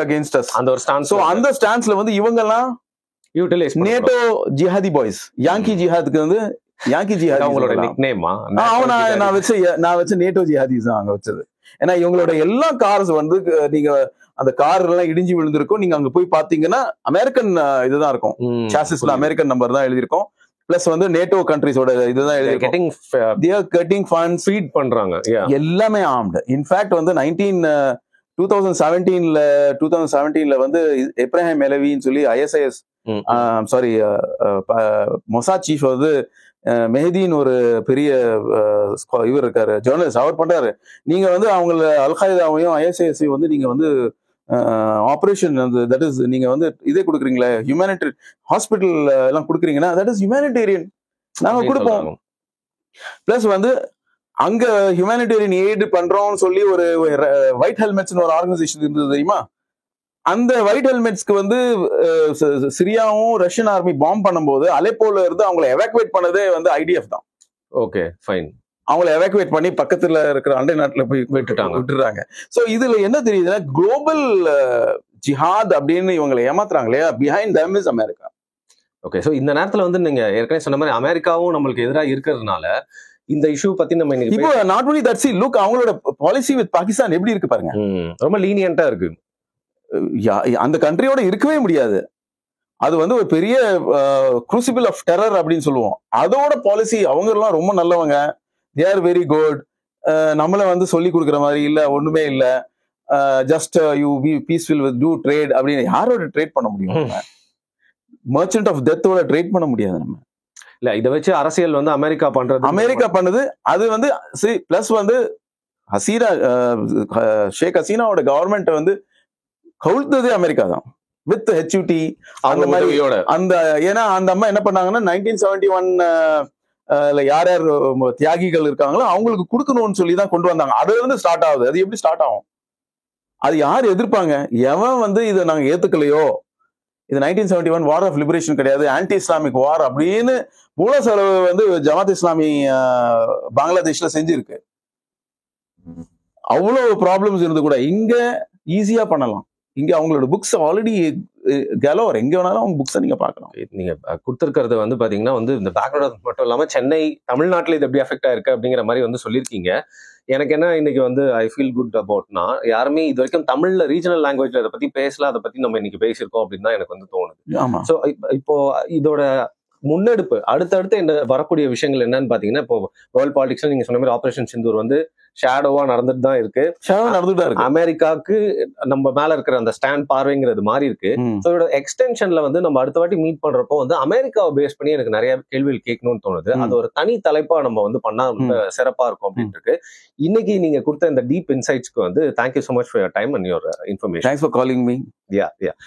against as. அந்த ஒரு ஸ்டான்ஸ். சோ அந்த ஸ்டான்ஸ்ல வந்து இவங்க எல்லாம் யூட்டிலைஸ் நேட்டோ ஜிஹாதி பாய்ஸ், யாங்கி ஜிஹாதுக்கு வந்து யாங்கி ஜிஹாதி அவங்களோட நிக்நேமா, நான் வச்ச நேட்டோ ஜிஹாதிஸ் தான் அங்க வச்சது. ஏன்னா இவங்களோட எல்லா கார்ஸ் வந்து நீங்க அந்த கார் எல்லாம் இடிஞ்சு விழுந்திருக்கும். நீங்க அங்க போய் பாத்தீங்கன்னா அமெரிக்கன் இதுதான் இருக்கும், சாசிஸ்ல அமெரிக்கன் நம்பர் தான் எழுதியிருக்கும். பிளஸ் வந்து நேட்டோ கண்ட்ரிஸோட இதுதான் எழுதிருக்கும். ஃபண்ட்ஸ் ஃபீட் பண்றாங்க, எல்லாமே ஆர்ம்டு. இன்ஃபேக்ட் வந்து 2017 வந்து இப்ராஹிம் எலவின்னு சொல்லி ISIS மொசாத் சீஃப் வந்து மெஹதின்னு ஒரு பெரிய இவர் இருக்காரு, ஜேர்னலிஸ்ட், அவர் பண்றாரு. நீங்க வந்து அவங்கள அல்காய்தாவையும் ISIS வந்து நீங்க வந்து ஆபரேஷன் தட் இஸ் நீங்க வந்து இதே கொடுக்குறீங்களே, ஹியூமனிட்டரி ஹாஸ்பிட்டல் எல்லாம் கொடுக்குறீங்கன்னா தட் இஸ் ஹியூமனிட்டேரியன், நாங்க கொடுப்போம். பிளஸ் வந்து அங்க ஹியூமனிட்டேரியன் எய்டு பண்றோம்னு சொல்லி ஒரு ஒயிட் ஹெல்மெட்ஸ்னு ஒரு ஆர்கனைசேஷன் இருந்தது தெரியுமா? அந்த ஒயிட் ஹெல்மெட்ஸ்க்கு வந்து சிரியாவும் ரஷ்யன் ஆர்மி பாம்பு பண்ணும்போது அலெப்போல இருந்து அவங்களை எவாக்குவேட் பண்ணதே வந்து IDF தான். Okay fine. அவங்களை எவாக்குவேட் பண்ணி பக்கத்துல இருக்கிற அண்டை நாட்டுல போய் விட்டுறாங்க. சோ இதுல என்ன தெரியுதுன்னா, குளோபல் ஜிஹாத் அப்படின்னு இவங்களை ஏமாத்துறாங்க இல்லையா, behind them is America. Okay, so இந்த நேரத்துல வந்து நீங்க ஏற்கனவே சொன்ன மாதிரி அமெரிக்காவும் நம்மளுக்கு எதிராக இருக்கிறதுனால இந்த இஷ்யூ பத்தி நம்ம இப்போ நாட் ஒன்லி தட்ஸ் லுக், அவங்களோட பாலிசி வித் பாகிஸ்தான் எப்படி இருக்கு பாருங்க, ரொம்ப லீனியன்ட்டா இருக்கு. அந்த கண்ட்ரியோட இருக்கவே முடியாது. அது வந்து ஒரு பெரிய குரூசிபிள் ஆஃப் டெரர் அப்படின்னு சொல்லுவோம். அதோட பாலிசி அவங்க எல்லாம் ரொம்ப நல்லவங்க, they are very good. நம்மள வந்து சொல்லி கொடுக்குற மாதிரி இல்ல, ஒண்ணுமே இல்ல, just you be peaceful with do trade அப்படின்னு. யாரோட ட்ரேட் பண்ண முடியும்? மர்ச்சன்ட் ஆஃப் டெத்தோட ட்ரேட் பண்ண முடியாது நம்ம. இல்ல இதை வச்சு அரசியல் வந்து அமெரிக்கா பண்ணுது. அது வந்து பிளஸ் வந்து ஹசீனா ஷேக் ஹசீனாவோட கவர்மெண்ட் வந்து கவுழ்த்ததே அமெரிக்கா தான் வித் HUT அந்த மாதிரி. அந்த ஏன்னா அந்த அம்மா என்ன பண்ணாங்கன்னா 1971 யார் யார் தியாகிகள் இருக்காங்களோ அவங்களுக்கு கொடுக்கணும்னு சொல்லி தான் கொண்டு வந்தாங்க. அதுல இருந்து ஸ்டார்ட் ஆகுது. அது எப்படி ஸ்டார்ட் ஆகும்? அது யார் எதிர்ப்பாங்க? எவன் வந்து இதை நாங்க ஏத்துக்கலையோ, இது 1971 வார் ஆஃப் லிபரேஷன் கிடையாது, ஆன்டி இஸ்லாமிக் வார் அப்படின்னு மூல செலவு வந்து ஜமாத் இஸ்லாமி பங்களாதேஷ்ல செஞ்சிருக்கு. அவ்வளவு ப்ராப்ளம்ஸ் இருந்து கூட இங்க ஈஸியா பண்ணலாம். இங்க அவங்களோட புக்ஸ் ஆல்ரெடி கலோர், எங்க வேணாலும் அவங்க புக்ஸை நீங்க பார்க்கலாம். நீங்க கொடுத்துருக்கிறது வந்து பாத்தீங்கன்னா வந்து இந்த பேக்ரவுண்ட் மட்டும் இல்லாம சென்னை தமிழ்நாட்டுல இது எப்படி அஃபெக்ட் ஆயிருக்கு அப்படிங்கிற மாதிரி வந்து சொல்லியிருக்கீங்க. எனக்கு என்ன இன்னைக்கு வந்து ஐ ஃபீல் குட் அபவுட்னா, யாருமே இது வரைக்கும் தமிழ்ல ரீஜனல் லாங்குவேஜ்ல அதை பத்தி பேசல, அதை பத்தி நம்ம இன்னைக்கு பேசியிருக்கோம் அப்படின்னு தான் எனக்கு வந்து தோணுது. ஸோ இப்போ இதோட முன்னெடுப்பு அடுத்தடுத்து என்ன வரக்கூடிய விஷயங்கள் என்னன்னு பாத்தீங்கன்னா, இப்போ வேர்ல்ட் பாலிடிக்ஸ் நீங்க சொன்ன மாதிரி ஆபரேஷன் சிந்தூர் வந்து ஷேடோவா நடந்துட்டு தான் இருக்கு. நடந்துட்டு தான் இருக்கு. அமெரிக்காவுக்கு நம்ம மேல இருக்கிற அந்த ஸ்டாண்ட் பார்வைங்கிறது மாறி இருக்கு. ஸோ இதோட எக்ஸ்டென்ஷன்ல வந்து நம்ம அடுத்த வாட்டி மீட் பண்றப்போ வந்து அமெரிக்காவை பேஸ் பண்ணி எனக்கு நிறைய கேள்விகள் கேட்கணும்னு தோணுது. அது ஒரு தனி தலைப்பா நம்ம வந்து பண்ணா ரொம்ப சிறப்பா இருக்கும் அப்படின்னு இருக்கு. இன்னைக்கு நீங்க கொடுத்த இந்த டீப் இன்சைட்ஸ்க்கு வந்து thank you so much for your time and your information. Thanks for calling me. Yeah.